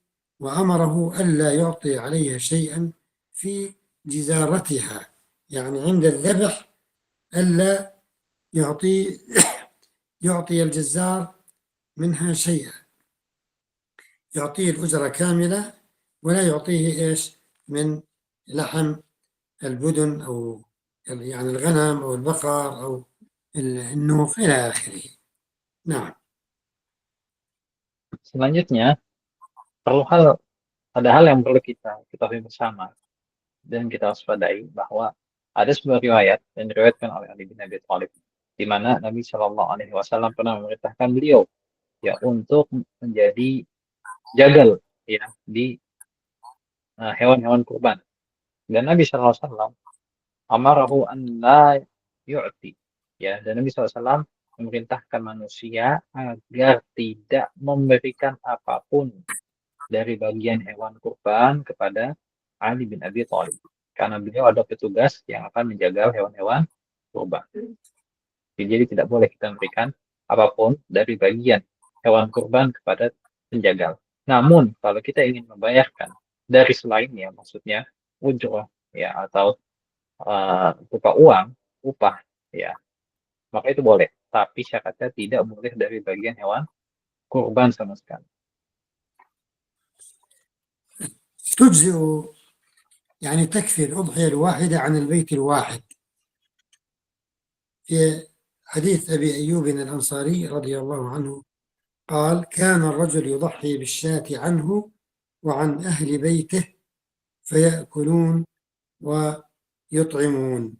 وأمره ألا يعطي عليها شيئا في جزارتها، يعني عند الذبح ألا يعطي الجزار منها شيئا، يعطيه الأجرة كاملة ولا يعطيه إيش من لحم البدن، أو يعني الغنم أو البقر أو النوق إلى آخره. نعم. Selanjutnya, ada hal yang perlu kita ketahui bersama dan kita waspadai bahwa ada sebuah riwayat yang diriwayatkan oleh Ali bin Abi Thalib, di mana Nabi Shallallahu Alaihi Wasallam pernah memerintahkan beliau ya untuk menjadi jagal ya di hewan-hewan kurban. Dan Nabi Shallallahu Alaihi Wasallam amarahu an la yu'ti, ya, dan Nabi SAW memerintahkan manusia agar tidak memberikan apapun dari bagian hewan kurban kepada Ali bin Abi Thalib, karena beliau ada petugas yang akan menjaga hewan-hewan kurban. Jadi tidak boleh kita memberikan apapun dari bagian hewan kurban kepada penjagal. Namun kalau kita ingin membayarkan dari selainnya, maksudnya ujrah ya, atau berupa uang, upah ya, maka itu boleh. Tapi syaratnya tidak boleh dari bagian hewan kurban sama sekali. تجزئ، يعني تكفي الأضحية الواحدة عن البيت الواحد. في حديث أبي أيوب الأنصاري رضي الله عنه قال: كان الرجل يضحي بالشاة عنه وعن أهل بيته فيأكلون ويطعمون.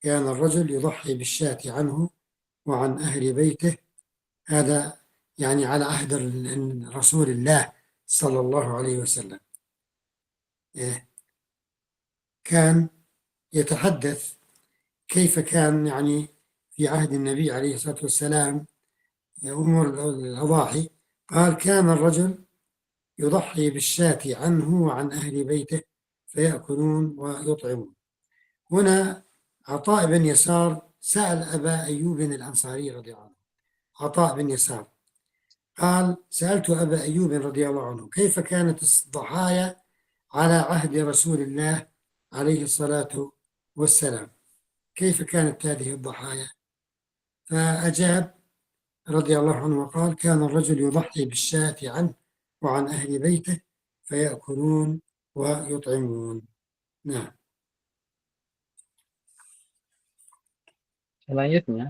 كان الرجل يضحي بالشاة عنه وعن أهل بيته، هذا يعني على عهد رسول الله صلى الله عليه وسلم. كان يتحدث كيف كان يعني في عهد النبي عليه الصلاة والسلام أمور الأضاحي. قال: كان الرجل يضحي بالشاة عنه وعن أهل بيته فيأكلون ويطعمون. هنا عطاء بن يسار سأل أبا أيوب الأنصاري رضي الله عنه، عطاء بن يسار قال: سألت أبا أيوب رضي الله عنه كيف كانت الضحايا على عهد رسول الله عليه الصلاة والسلام، كيف كانت هذه الضحايا؟ فأجاب رضي الله عنه وقال: كان الرجل يضحي بالشاة عنه وعن أهل بيته فيأكلون ويطعمون. نعم. Selanjutnya,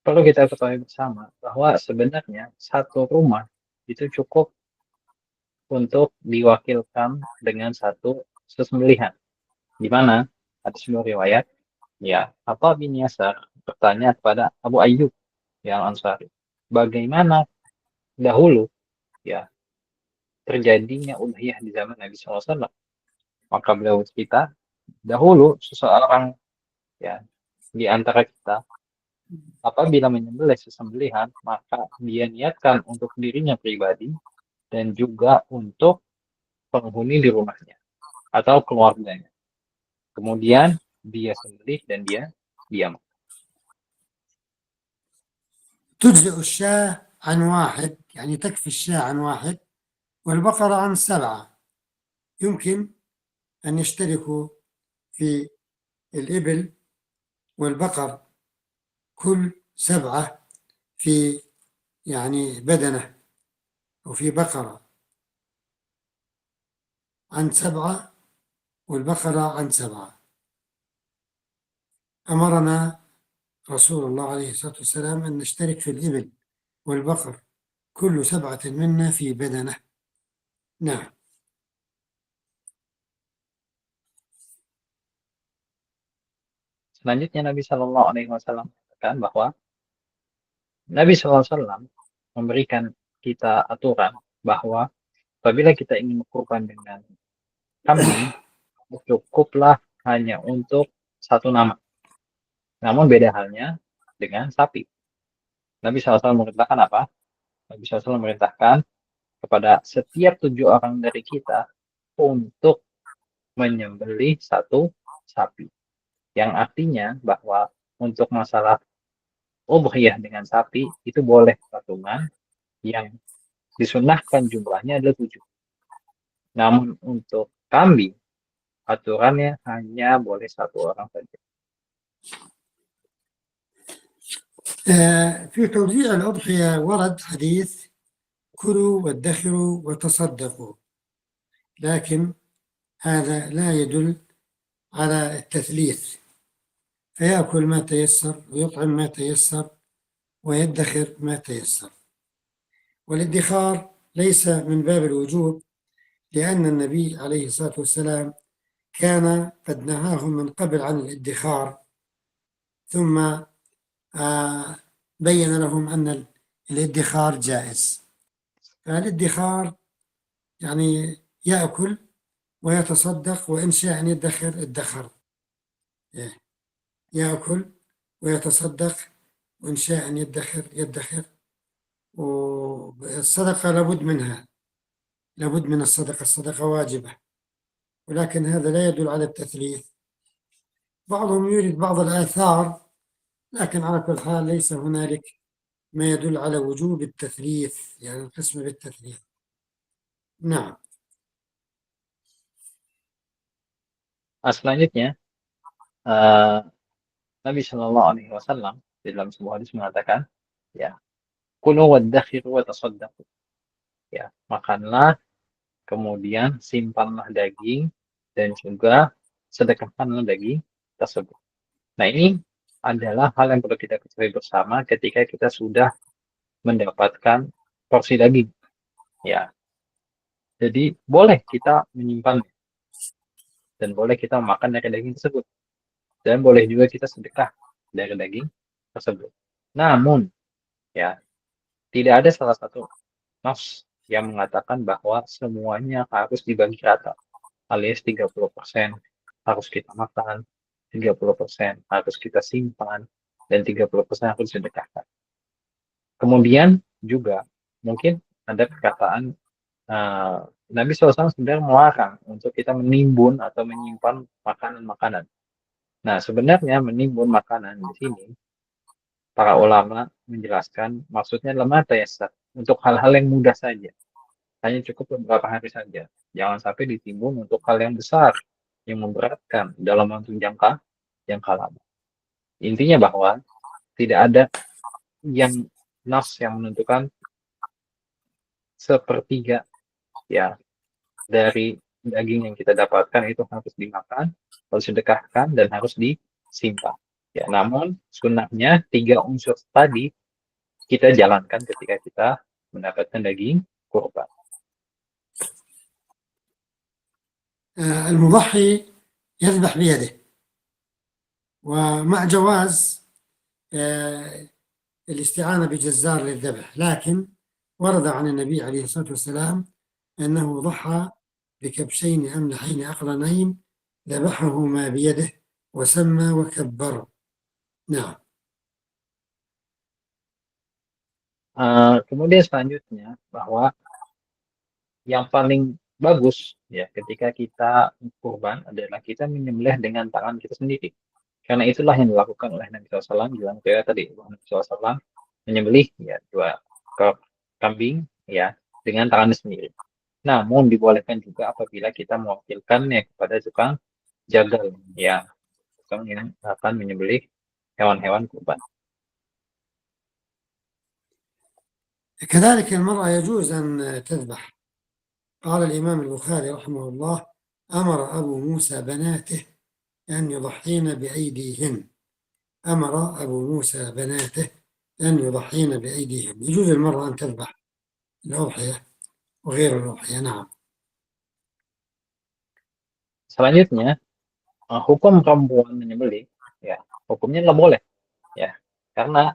perlu kita ketahui bersama bahwa sebenarnya satu rumah itu cukup untuk diwakilkan dengan satu sesembelihan, di mana ada sebuah riwayat ya, Atha bin Yasar bertanya kepada Abu Ayyub yang Ansari, bagaimana dahulu ya terjadinya udhiyah di zaman Nabi SAW. Maka beliau cerita, dahulu seseorang ya di antara kita apabila menyembelih sesembelihan, maka dia niatkan untuk dirinya pribadi dan juga untuk penghuni di rumahnya atau keluarganya. Kemudian dia sembelih dan dia diam. تجزئ الشاة عن واحد، يعني تكفي الشاة عن واحد، والبقرة عن 7. يمكن أن يشتركوا في الإبل والبقر كل 7 في يعني بدنة، أو في بقرة عن 7 والبقرة عن 7. أمرنا رسول الله عليه الصلاة والسلام أن نشترك في الإبل والبقر كل 7 منا في بدنة. نعم. Selanjutnya Nabi Shallallahu Alaihi Wasallam mengatakan bahwa Nabi Shallallahu Alaihi Wasallam memberikan kita aturan bahwa apabila kita ingin berkurban dengan kambing, cukuplah hanya untuk satu nama. Namun beda halnya dengan sapi. Nabi SAW memerintahkan apa? Nabi SAW memerintahkan kepada setiap 7 orang dari kita untuk menyembelih satu sapi. Yang artinya bahwa untuk masalah udhiyah dengan sapi itu boleh patungan, yang disunahkan jumlahnya adalah 7. Namun untuk kambing aturannya hanya boleh 1 orang saja. في توزيع الأضحية ورد حديث كلوا وادخروا وتصدقوا، لكن هذا لا يدل على التثليث، فيأكل ما تيسر ويطعم ما تيسر ويدخر ما تيسر. والادخار ليس من باب الوجوب، لأن النبي عليه الصلاة والسلام كان قد نهاهم من قبل عن الادخار، ثم بين لهم أن الادخار جائز. فالادخار يعني يأكل ويتصدق، وإن شاء أن يدخر ادخر، يأكل ويتصدق، وإن شاء أن يدخر يدخر. والصدقة لابد منها، لابد من الصدقة، الصدقة واجبة، ولكن هذا لا يدل على التثليث. بعضهم يريد بعض الآثار، لكن على كل حال ليس هنالك ما يدل على وجوب التثليث، يعني القسم بالتثليث. نعم. Selanjutnya, Nabi Shallallahu Alaihi Wasallam di dalam sebuah hadis mengatakan, ya, kulu waddakhiru wa tasaddaqu. Ya, makanlah, kemudian simpanlah daging, dan juga sedekahkanlah daging tersebut. Nah, ini adalah hal yang perlu kita ketahui bersama ketika kita sudah mendapatkan porsi daging. Ya, jadi boleh kita menyimpan dan boleh kita makan dari daging tersebut, dan boleh juga kita sedekah dari daging tersebut. Namun, ya, tidak ada salah satu nas yang mengatakan bahwa semuanya harus dibagi rata, alias 30% harus kita makan, 30% harus kita simpan, dan 30% harus sedekahkan. Kemudian juga mungkin ada perkataan Nabi SAW sebenarnya melarang untuk kita menimbun atau menyimpan makanan-makanan. Nah, sebenarnya menimbun makanan di sini para ulama menjelaskan maksudnya adalah matayassar, untuk hal-hal yang mudah saja. Hanya cukup beberapa hari saja. Jangan sampai ditimbun untuk hal yang besar yang memberatkan dalam waktu jangka lama. Intinya bahwa tidak ada yang nas yang menentukan sepertiga, ya, dari daging yang kita dapatkan itu harus dimakan, harus sedekahkan, dan harus disimpan. Ya, namun sunnahnya 3 unsur tadi kita jalankan ketika kita mendapatkan daging kurban. المضحي يذبح بيده، ومع جواز الاستعانة بجزار للذبح، لكن ورد عن النبي عليه الصلاة والسلام أنه ضحى بكبشين أملحين أقرنين ذبحهما بيده وسمى وكبر. نعم. Kemudian selanjutnya bahwa yang paling bagus ya ketika kita kurban adalah kita menyembelih dengan tangan kita sendiri. Karena itulah yang dilakukan oleh Nabi SAW dalam riwayat tadi. Nabi SAW menyembelih ya 2 ekor kambing ya dengan tangannya sendiri. Namun dibolehkan juga apabila kita mewakilkannya kepada tukang jagal ya, tukang yang akan menyembelih hewan-hewan kurban. كذلك المرأة يجوز أن تذبح. قال الإمام البخاري رحمه الله: أمر أبو موسى بناته أن يضحين بأيديهن. أمر أبو موسى بناته أن يضحين بأيديهن. يجوز المرأة أن تذبح الأضحية وغير الأضحية. نعم. Selanjutnya, hukum perempuan menyembelih ya hukumnya nggak boleh, ya, karena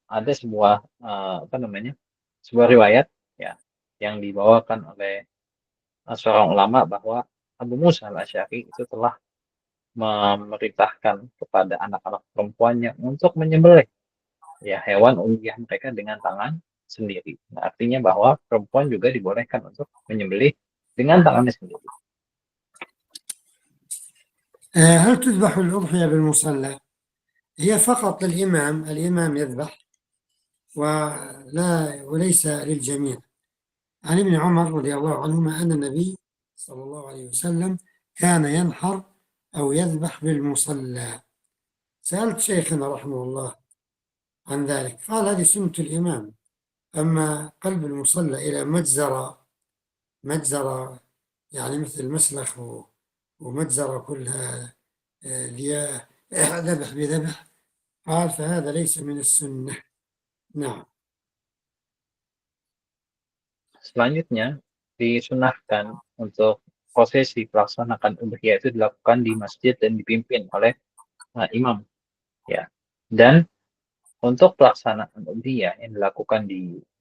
ada sebuah riwayat, ya, yang dibawakan oleh seorang ulama bahwa Abu Musa al-Asy'ari itu telah memerintahkan kepada anak-anak perempuannya untuk menyembelih, ya, hewan udhiyah mereka dengan tangan sendiri. Nah, artinya bahwa perempuan juga dibolehkan untuk menyembelih dengan tangannya sendiri. هل تذبح الأضحية بالمصلى؟ هي فقط الإمام يذبح وليس للجميع. عن ابن عمر رضي الله عنهما أن النبي صلى الله عليه وسلم كان ينحر أو يذبح بالمصلى. سألت شيخنا رحمه الله عن ذلك، قال هذه سنة الإمام، أما قلب المصلى إلى مجزرة يعني مثل مسلخ ومجزرة كلها ذبح بذبح، قال فهذا ليس من السنة. نعم. Selanjutnya, disunahkan untuk prosesi pelaksanakan udhiyah itu dilakukan di masjid dan dipimpin oleh imam, ya. Dan untuk pelaksanaan udhiyah yang dilakukan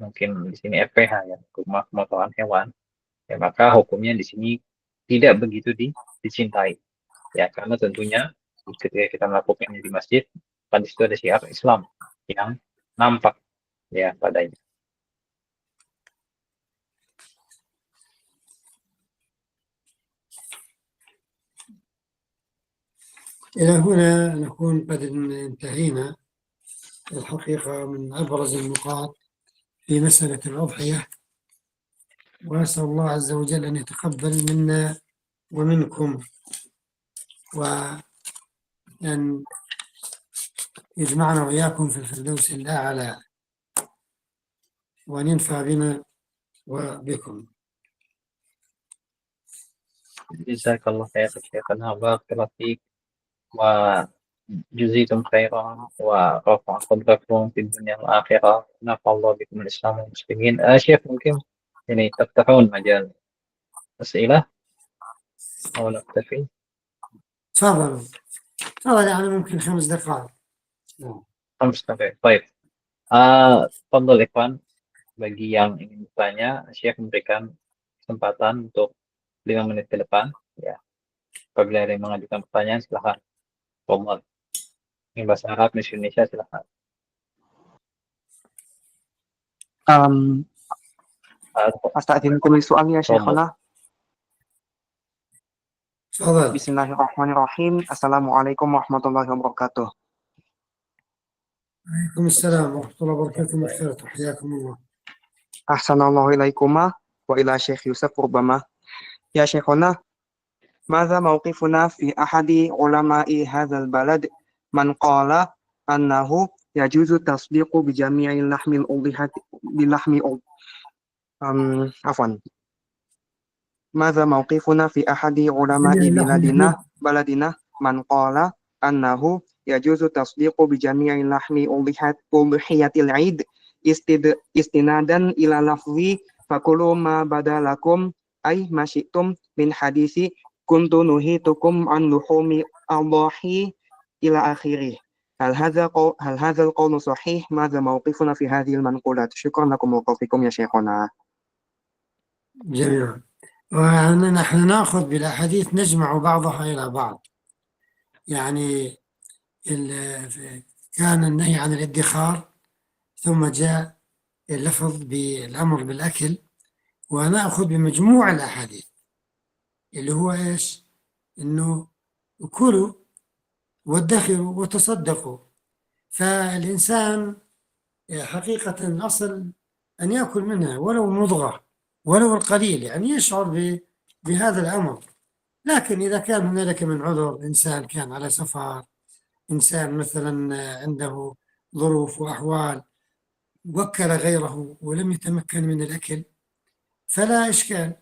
mungkin di sini FPH, ya, rumah pemotongan hewan, ya, maka hukumnya di sini tidak begitu dicintai, ya, karena tentunya ketika kita melakukannya di masjid, pada situ ada syiar Islam yang nampak, ya, padanya. إلى هنا نكون قد انتهينا الحقيقة من أبرز النقاط في مسألة الأضحية، وأسأل الله عز وجل أن يتقبل منا ومنكم، وأن يجمعنا وإياكم في الفردوس الأعلى، وأن ينفع بنا وبكم. Jazakallah khair Syekhana, barakallahu fiik, wa juzitum khairan wa rafa'a qadrakum fid dunya wal akhirah. Nafa'allahu bikum al-Islam wal muslimin. Syekh, mungkin ini تفتحون مجال أسئلة أو نكتفي؟ تفضل يعني ممكن 5 دقائق. 5 دقائق. Baik. Tafadhol Ikhwan, bagi yang ingin bertanya, Syekh memberikan kesempatan untuk 5 menit ke depan, ya. Apabila ada yang mengajukan pertanyaan, silakan. Tafadhol. Ini bahasa Arab, Indonesia, silakan. أستأذنكم السؤال يا شيخنا. تفضل. بسم الله الرحمن الرحيم. السلام عليكم ورحمة الله وبركاته. عليكم السلام ورحمة الله وبركاته. مغفرة، حياكم الله. أحسن الله إليكما وإلى شيخ يوسف ربما. يا شيخنا، ماذا موقفنا في أحد علماء هذا البلد من قال أنه يجوز التصديق بجميع اللحم الأضحية عفوا ماذا موقفنا في أحد علماء بلدنا من قال أنه يجوز التصديق بجميع اللحم أضحية العيد استنادا إلى لفظ فكلوا ما بدا لكم أي ما شئتم من حديث كنت نهيتكم عن لحوم الضاحي إلى آخره. هل هذا القول صحيح؟ ماذا موقفنا في هذه المنقولات؟ شكرا لكم ووفقكم يا شيخنا. جميل. ونحن نأخذ بالأحاديث نجمع بعضها إلى بعض، يعني كان النهي عن الادخار، ثم جاء اللفظ بالأمر بالأكل، ونأخذ بمجموع الأحاديث اللي هو إيش؟ إنه كلوا وادخروا وتصدقوا. فالإنسان حقيقة الأصل أن يأكل منها ولو مضغة، ولو القليل، يعني يشعر بهذا الأمر. لكن إذا كان هنالك من عذر، إنسان كان على سفر، إنسان مثلا عنده ظروف وأحوال وكل غيره ولم يتمكن من الأكل، فلا إشكال.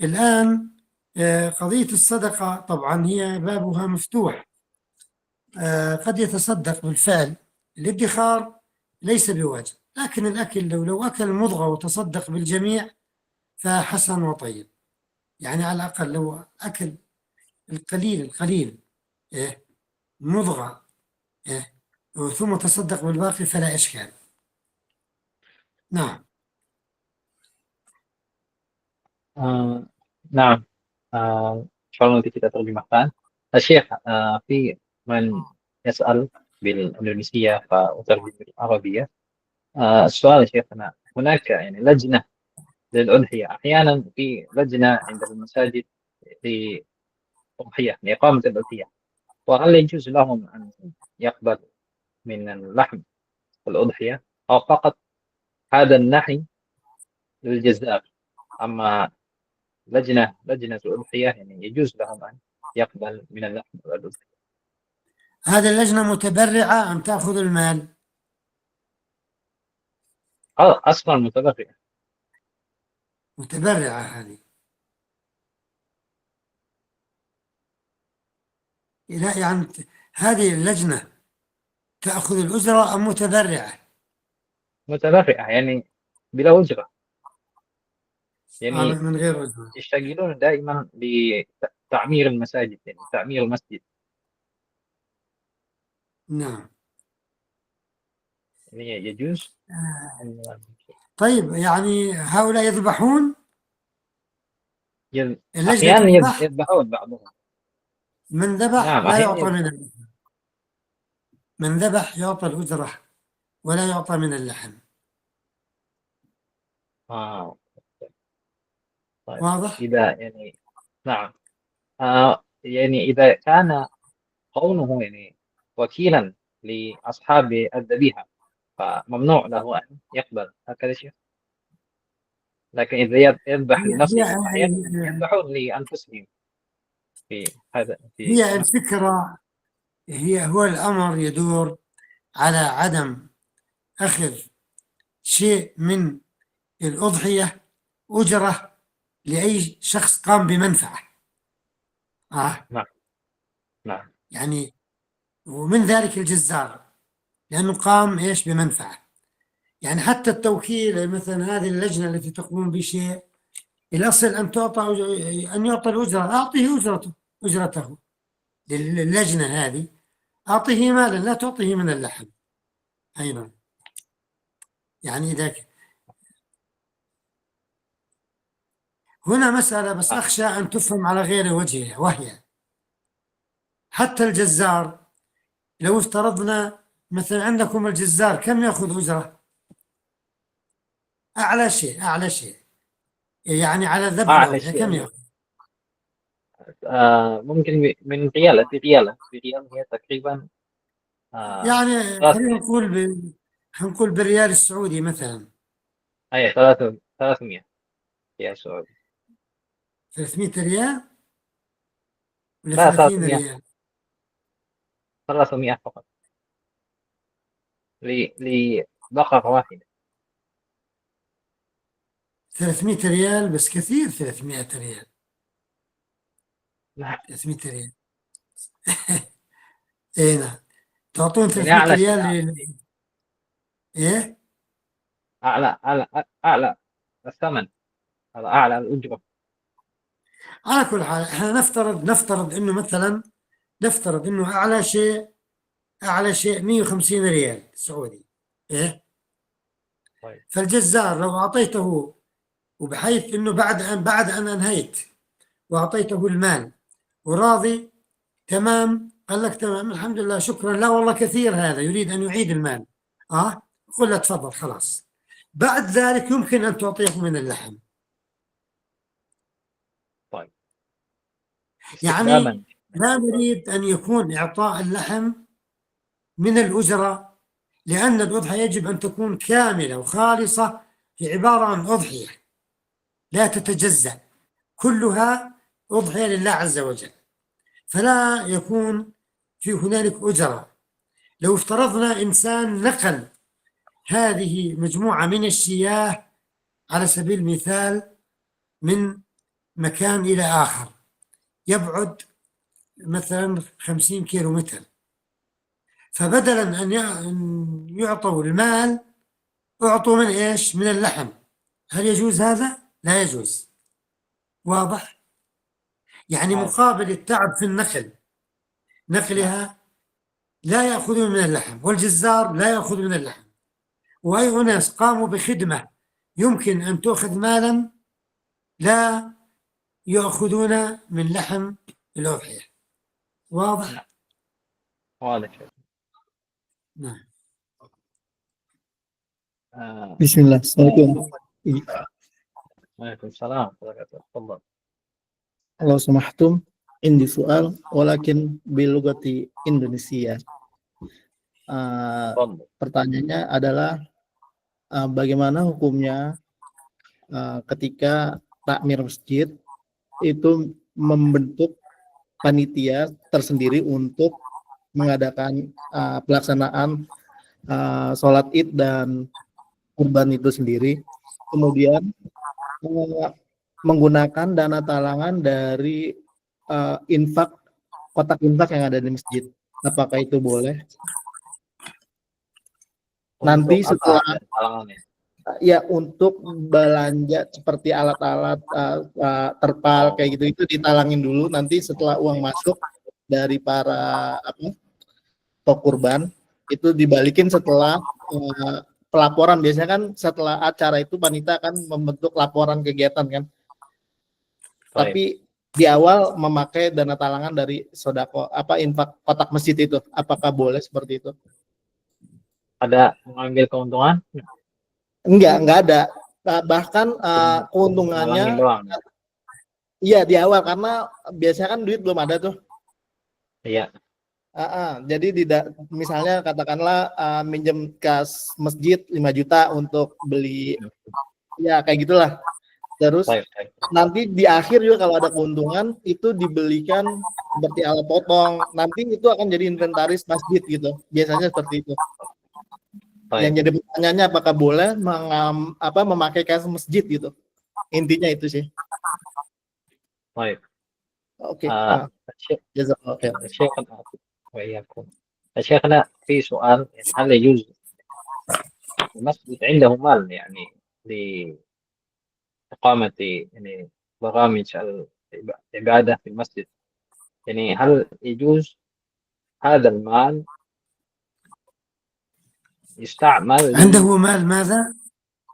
الآن قضية الصدقة طبعا هي بابها مفتوح، قد يتصدق بالفعل، الادخار ليس بواجب، لكن الأكل لو أكل مضغة وتصدق بالجميع فحسن وطيب. يعني على الأقل لو أكل القليل مضغة إيه؟ ثم تصدق بالباقي فلا إشكال. نعم. نعم. إن شاء الله nanti kita terjemahkan. Syekh, في من يسأل بالإندونيسية فأترجم بالعربية. السؤال يا شيخنا، هناك يعني لجنة للأضحية، أحيانا في لجنة عند المساجد لأضحية لإقامة الأضحية، وهل يجوز لهم أن يقبل من اللحم الأضحية أو فقط هذا النهي للجزار؟ أما لجنة الأضحية يعني يجوز لهم أن يقبل من اللحم الأضحية. هذه اللجنة متبرعة أم تأخذ المال؟ أصلا متبرع. متبرعة هذه. لا يعني هذه اللجنة تأخذ الأجرة أم متبرعة؟ متبرع يعني بلا أجرة، يعني من غير أجرة. يشتغلون دائما بتعمير المساجد، يعني تعمير المسجد، نعم. يعني يجوز. طيب يعني هؤلاء يذبحون؟ اللجنة أحيانا تذبح؟ يذبحون بعضهم. من ذبح نعم لا أحيانا يعطى من اللحم. من ذبح يعطى الأجرة ولا يعطى من اللحم. آه طيب. واضح؟ إذا يعني نعم، يعني إذا كان كونه يعني وكيلا لأصحاب الذبيحة فممنوع له أن يقبل هكذا شيء. لكن إذا يذبح هي لنفسه، هي أحيانا يذبحون لأنفسهم في هذا في هي الفكرة، هو الأمر يدور على عدم أخذ شيء من الأضحية أجرة لأي شخص قام بمنفعة. نعم نعم يعني ومن ذلك الجزار، لأنه قام إيش بمنفعة. يعني حتى التوكيل مثلا هذه اللجنة التي تقوم بشيء، الأصل أن يعطى الأجرة، أعطيه أجرته للجنة هذه، أعطيه مالا لا تعطيه من اللحم. أي نعم. يعني إذا هنا مسألة بس أخشى أن تفهم على غير وجهها، وهي حتى الجزار لو افترضنا مثلا عندكم الجزار كم يأخذ أجرة؟ أعلى شيء يعني على ذبح أعلى الأضحية شيء كم يعني يأخذ؟ ممكن من ريال، في ريال هي تقريبا يعني خلينا 300. نقول هنقول بالريال السعودي مثلا أي 300 ريال سعودي. 300 ريال ولا لا 30 300، ريال؟ 300 فقط لبقرة واحدة. 300 ريال بس كثير، 300 ريال. نعم 300 ريال. اي نعم. تعطون يعني 300 أعلى شيء، ريال ايه؟ أعلى الثمن، هذا أعلى الأجرة. على كل حال احنا نفترض انه مثلا نفترض انه اعلى شيء 150 ريال سعودي. ايه؟ طيب فالجزار لو اعطيته، وبحيث انه بعد ان انهيت واعطيته المال وراضي تمام، قال لك تمام الحمد لله شكرا، لا والله كثير هذا يريد ان يعيد المال، قل له تفضل خلاص، بعد ذلك يمكن ان تعطيه من اللحم. طيب يعني استخداما. لا نريد ان يكون اعطاء اللحم من الاجره، لان الاضحيه يجب ان تكون كامله وخالصه، هي عباره عن اضحيه لا تتجزا، كلها اضحيه لله عز وجل، فلا يكون في هنالك اجره. لو افترضنا انسان نقل هذه مجموعة من الشياه على سبيل المثال من مكان إلى آخر يبعد مثلا 50 كيلو متر، فبدلا أن يعطوا المال أعطوا من إيش؟ من اللحم. هل يجوز هذا؟ لا يجوز. واضح؟ يعني واضح. مقابل التعب في نقلها لا يأخذون من اللحم، والجزار لا يأخذ من اللحم، وهي أناس قاموا بخدمة يمكن أن تأخذ مالا لا يأخذون من لحم الأضحية. واضح؟ واضح شيخ. نعم. بسم الله. Assalamualaikum. وعليكم السلام ورحمة الله وبركاته. تفضل. Kalau samahtum, indi soal, walakin bilugati Indonesia. تفضل. Pertanyaannya adalah bagaimana hukumnya ketika takmir masjid itu membentuk panitia tersendiri untuk mengadakan pelaksanaan sholat Id dan kurban itu sendiri, kemudian menggunakan dana talangan dari kotak infak yang ada di masjid. Apakah itu boleh? Nanti Untuk setelah apa talangannya? ya untuk belanja seperti alat-alat terpal kayak gitu itu ditalangin dulu, nanti setelah uang masuk dari para tok kurban itu dibalikin setelah pelaporan. Biasanya kan setelah acara itu panitia akan membentuk laporan kegiatan kan. Baik. Tapi di awal memakai dana talangan dari sodako infak kotak masjid itu, apakah boleh seperti itu? Ada mengambil keuntungan? Enggak ada. Bahkan keuntungannya Nalangin doang. iya di awal, karena biasanya kan duit belum ada tuh. Iya. Jadi misalnya katakanlah minjem kas masjid 5 juta untuk beli ya kayak gitulah. Terus Baik. nanti di akhir juga kalau ada keuntungan itu dibelikan seperti alat potong. Nanti itu akan jadi inventaris masjid gitu. Biasanya seperti itu. Baik. Yang jadi pertanyaannya apakah boleh memakai kas masjid gitu. Intinya itu sih. Baik. Oke. الشيخ Jazakallah khair. شيخنا وإياكم. شيخنا في سؤال، يعني هل يجوز المسجد عنده مال يعني لإقامة يعني برامج العبادة في المسجد، يعني هل يجوز هذا المال يستعمل عنده مال ماذا؟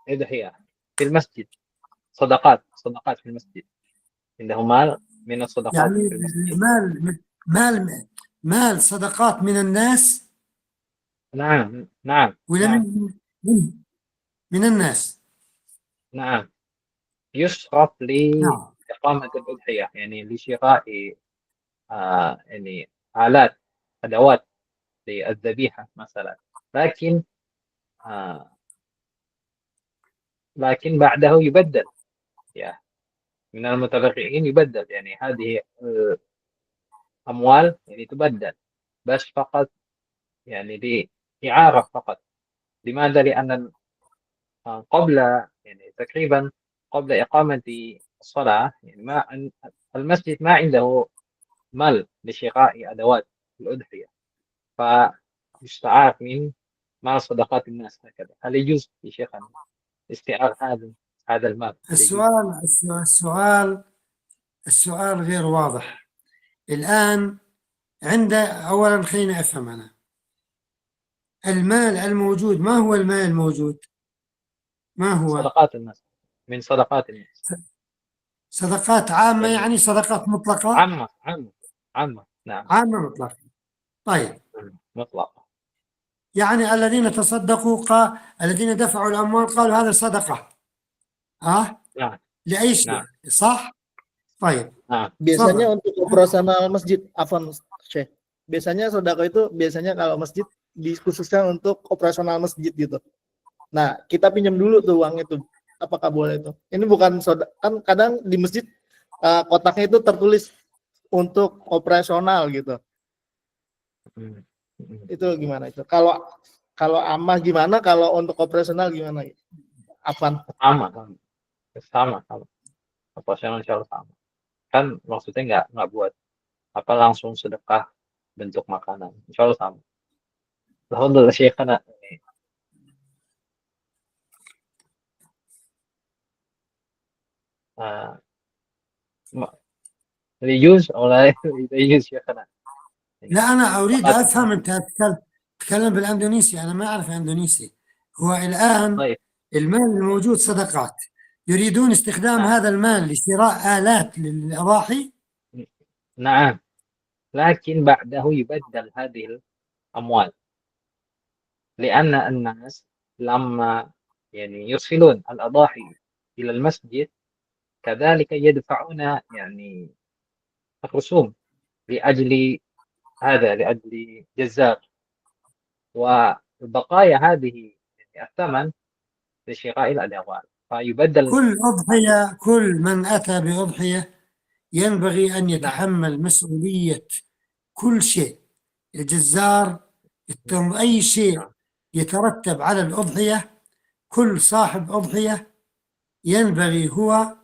لأضحية في المسجد، صدقات في المسجد، عنده مال من الصدقات يعني في المسجد. مال صدقات من الناس نعم ولا نعم من الناس؟ نعم يصرف نعم. لإقامة الأضحية، يعني لشراء يعني آلات أدوات للذبيحة مثلا، لكن بعده يبدل، يعني من المتبرعين يبدل، يعني هذه أموال يعني تبدل بس فقط يعني لإعارة فقط. لماذا؟ لأن قبل يعني تقريبا قبل إقامة الصلاة يعني المسجد ما عنده مال لشراء أدوات الأضحية، فيستعار من مال صدقات الناس هكذا. هل يجوز يا شيخنا استعار هذا المال؟ السؤال غير واضح الآن. أولا خلينا أفهم أنا المال الموجود. ما هو المال الموجود؟ ما هو؟ صدقات الناس، من صدقات الناس. صدقات عامة يعني صدقات مطلقة؟ عامة نعم. عامة مطلقة. طيب مطلقة. يعني الذين تصدقوا الذين دفعوا الأموال قالوا هذا صدقة. نعم. لأي شيء. نعم. صح؟ طيب. Nah, biasanya untuk operasional masjid, Afwan Syekh. Biasanya sedekah itu biasanya kalau masjid dikhususkan untuk operasional masjid gitu. Nah, kita pinjam dulu tuh uang itu. Apakah boleh itu? Ini bukan kan kadang di masjid kotaknya itu tertulis untuk operasional gitu. Itu gimana itu? Kalau amah gimana? Kalau untuk operasional gimana? Afwan. Sama. Operasional insya Allah sama. Kan maksudnya nggak buat langsung sedekah bentuk makanan, insya Allah sama. Alhamdulillah Syekhana. يجوز أو لا يجوز شيخنا؟ لا أنا أريد فقط. أفهم، أنت تتكلم بالأندونيسي، أنا ما أعرف أندونيسي. هو الآن طيب المال الموجود صدقات، يريدون استخدام نعم هذا المال لشراء آلات للأضاحي. نعم، لكن بعده يبدل هذه الأموال، لأن الناس لما يعني يرسلون الأضاحي إلى المسجد كذلك يدفعون يعني الرسوم لأجل هذا، لأجل جزار، والبقايا هذه يعني الثمن لشراء الأدوات فيبدل. كل من أتى بأضحية ينبغي أن نعم يتحمل مسؤولية كل شيء. الجزار، أي شيء نعم يترتب على الأضحية، كل صاحب أضحية ينبغي هو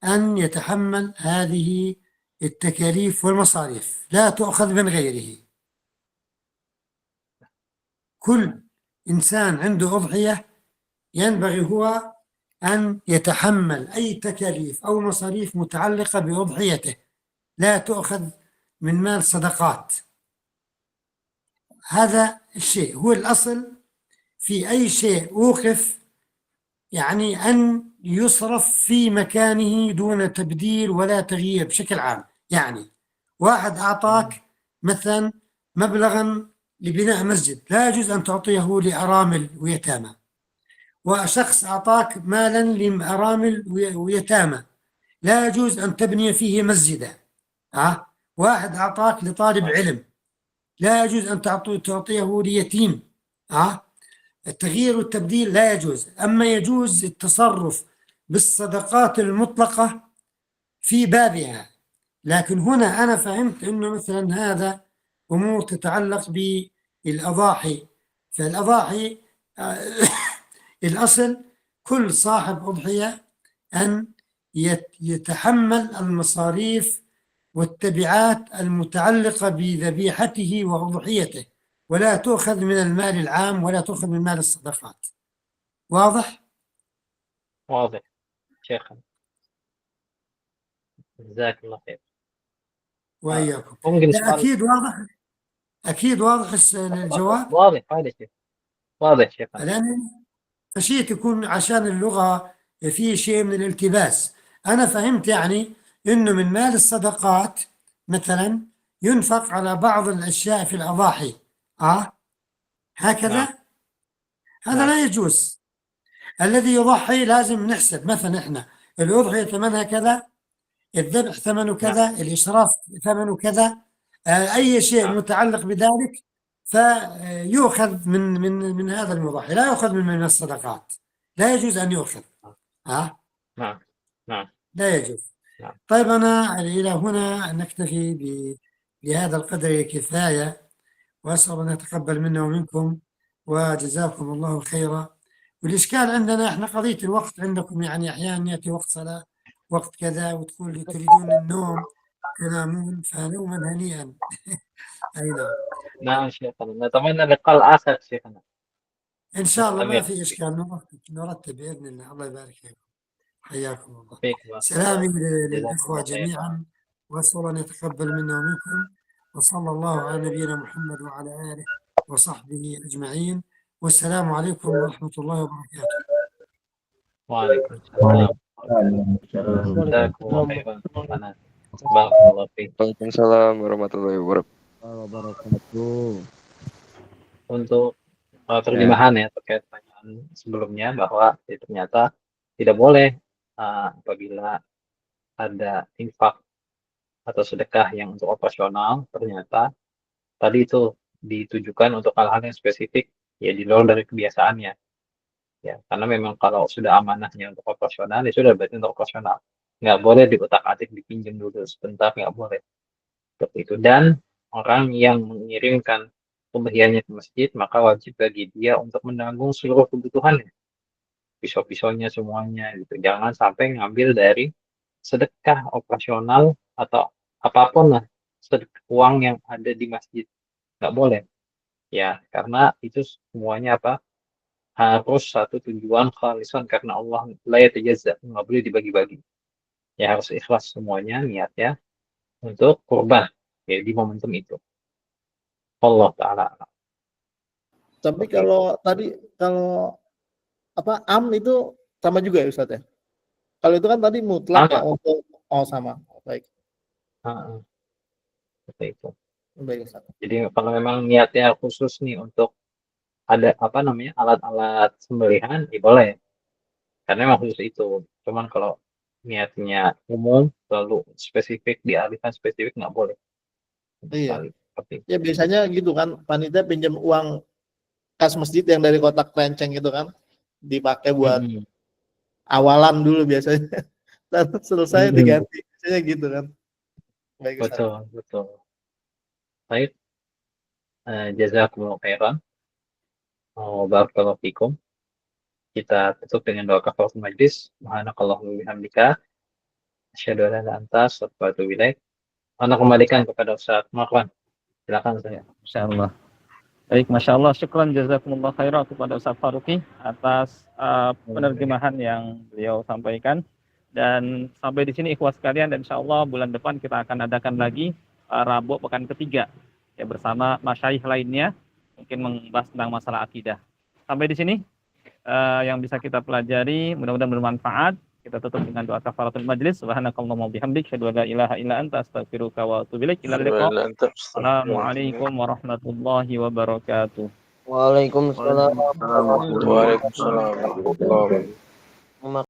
أن يتحمل هذه التكاليف والمصاريف، لا تؤخذ من غيره. كل إنسان عنده أضحية ينبغي هو أن يتحمل أي تكاليف أو مصاريف متعلقة بأضحيته، لا تؤخذ من مال صدقات. هذا الشيء هو الأصل في أي شيء أوقف، يعني أن يصرف في مكانه دون تبديل ولا تغيير بشكل عام. يعني واحد أعطاك مثلا مبلغا لبناء مسجد، لا يجوز أن تعطيه لأرامل ويتامى. وشخص أعطاك مالا لأرامل ويتامى، لا يجوز أن تبني فيه مسجدا. واحد أعطاك لطالب علم، لا يجوز أن تعطيه ليتيم. التغيير والتبديل لا يجوز. أما يجوز التصرف بالصدقات المطلقة في بابها. لكن هنا أنا فهمت أنه مثلا هذا أمور تتعلق بالأضاحي. فالأضاحي الأصل كل صاحب أضحية أن يتحمل المصاريف والتبعات المتعلقة بذبيحته وأضحيته، ولا تؤخذ من المال العام ولا تؤخذ من مال الصدقات. واضح؟ واضح شيخنا، جزاك الله خير. وإياكم. ممكن لا سؤال؟ أكيد واضح، أكيد واضح الجواب. واضح واضح شيخ، واضح شيخنا. لأن خشيت يكون عشان اللغة في شيء من الالتباس. أنا فهمت يعني إنه من مال الصدقات مثلا ينفق على بعض الأشياء في الأضاحي. هكذا. نعم هذا نعم لا يجوز. الذي يضحي لازم نحسب، مثلا إحنا الأضحية ثمنها كذا، الذبح ثمنه نعم كذا، الإشراف ثمنه كذا، أي شيء نعم متعلق بذلك فيؤخذ من هذا المضحي، لا يؤخذ من الصدقات. لا يجوز أن يؤخذ. ها نعم نعم لا يجوز. نعم. طيب أنا إلى هنا نكتفي بهذا القدر كفاية، وأسأل أن يتقبل منا ومنكم، وجزاكم الله خيرا. والإشكال عندنا إحنا قضية الوقت، عندكم يعني أحيانا يأتي وقت صلاة وقت كذا وتقول تريدون النوم، تنامون، فنوما هنيئا. أي نعم، نعم شيخنا، نتمنى اللقاء الآخر شيخنا. إن شاء الله ما نستمر في إشكال، نرتب بإذن الله. الله يبارك فيكم، حياكم الله. فيكم الله. سلامي جزاكم للإخوة الله خير. جميعا، وأسأل الله أن يتقبل منا ومنكم، وصلى الله على نبينا محمد وعلى آله وصحبه أجمعين، والسلام عليكم ورحمة الله وبركاته. وعليكم السلام. جزاكم الله خيرا. أنا بارك الله فيك. Waalaikumsalam warahmatullahi wabarakatuh. Untuk terjemahan ya terkait pertanyaan sebelumnya, bahwa ternyata tidak boleh apabila ada infak atau sedekah yang untuk operasional, ternyata tadi itu ditujukan untuk hal-hal yang spesifik ya, di luar dari kebiasaannya ya, karena memang kalau sudah amanahnya untuk operasional ya sudah berarti untuk operasional, nggak boleh diutak-atik dipinjam dulu sebentar, nggak boleh seperti itu. Dan orang yang mengirimkan pemberiannya ke masjid, maka wajib bagi dia untuk menanggung seluruh kebutuhannya, pisau-pisaunya semuanya gitu. Jangan sampai ngambil dari sedekah operasional atau apapun lah, uang yang ada di masjid, nggak boleh ya, karena itu semuanya harus satu tujuan khalisan karena Allah, la yatajazza, nggak boleh dibagi-bagi ya, harus ikhlas semuanya niatnya untuk kurban ya di momentum itu. Allah taala. Tapi Oke. kalau apa am itu sama juga ya Ustaz ya? Kalau itu kan tadi mutlak ya Sama. untuk sama. Baik, Heeh, seperti itu. baik Ustaz. Jadi kalau memang niatnya khusus nih untuk ada apa namanya alat-alat sembelihan, ya boleh. Karena memang khusus itu. Cuman kalau niatnya umum, lalu spesifik dialihkan spesifik nggak boleh. Sama Iya. sekali. Seperti itu. Ya biasanya gitu kan, panitia pinjam uang kas masjid yang dari kotak kenceng gitu kan, dipakai buat Mm-mm. awalan dulu biasanya. Dan selesai Mm-mm. diganti. Biasanya gitu kan. Baik Ustaz. Betul, betul. Baik, jazakumullah khairan. Barakallahu fikum. Kita tutup dengan doa kafaratul majlis. Subhanakallahumma wa bihamdika asyhadu an la ilaha illa anta astaghfiruka wa atubu ilaik. Anda kembalikan kepada Ustaz Marwan. Silakan saya. Insyaallah. Baik, Masya Allah, syukran jazakumullah khairan kepada Ustaz Faruqi atas penerjemahan yang beliau sampaikan. Dan sampai di sini ikhwas sekalian, dan insya Allah bulan depan kita akan adakan lagi Rabu pekan ketiga ya bersama masyayikh lainnya, mungkin membahas tentang masalah akidah. Sampai di sini yang bisa kita pelajari, mudah-mudahan bermanfaat. Kita tutup dengan doa kafaratul majlis. Subhanakallahumma bihamdik, asyhadu an la ilaha illa anta, astaghfiruka wa atubu ilaik. Ila liqa. Assalamualaikum warahmatullahi wabarakatuh. Waalaikumsalam warahmatullahi Waalaikumsalam warahmatullahi wabarakatuh. wabarakatuh.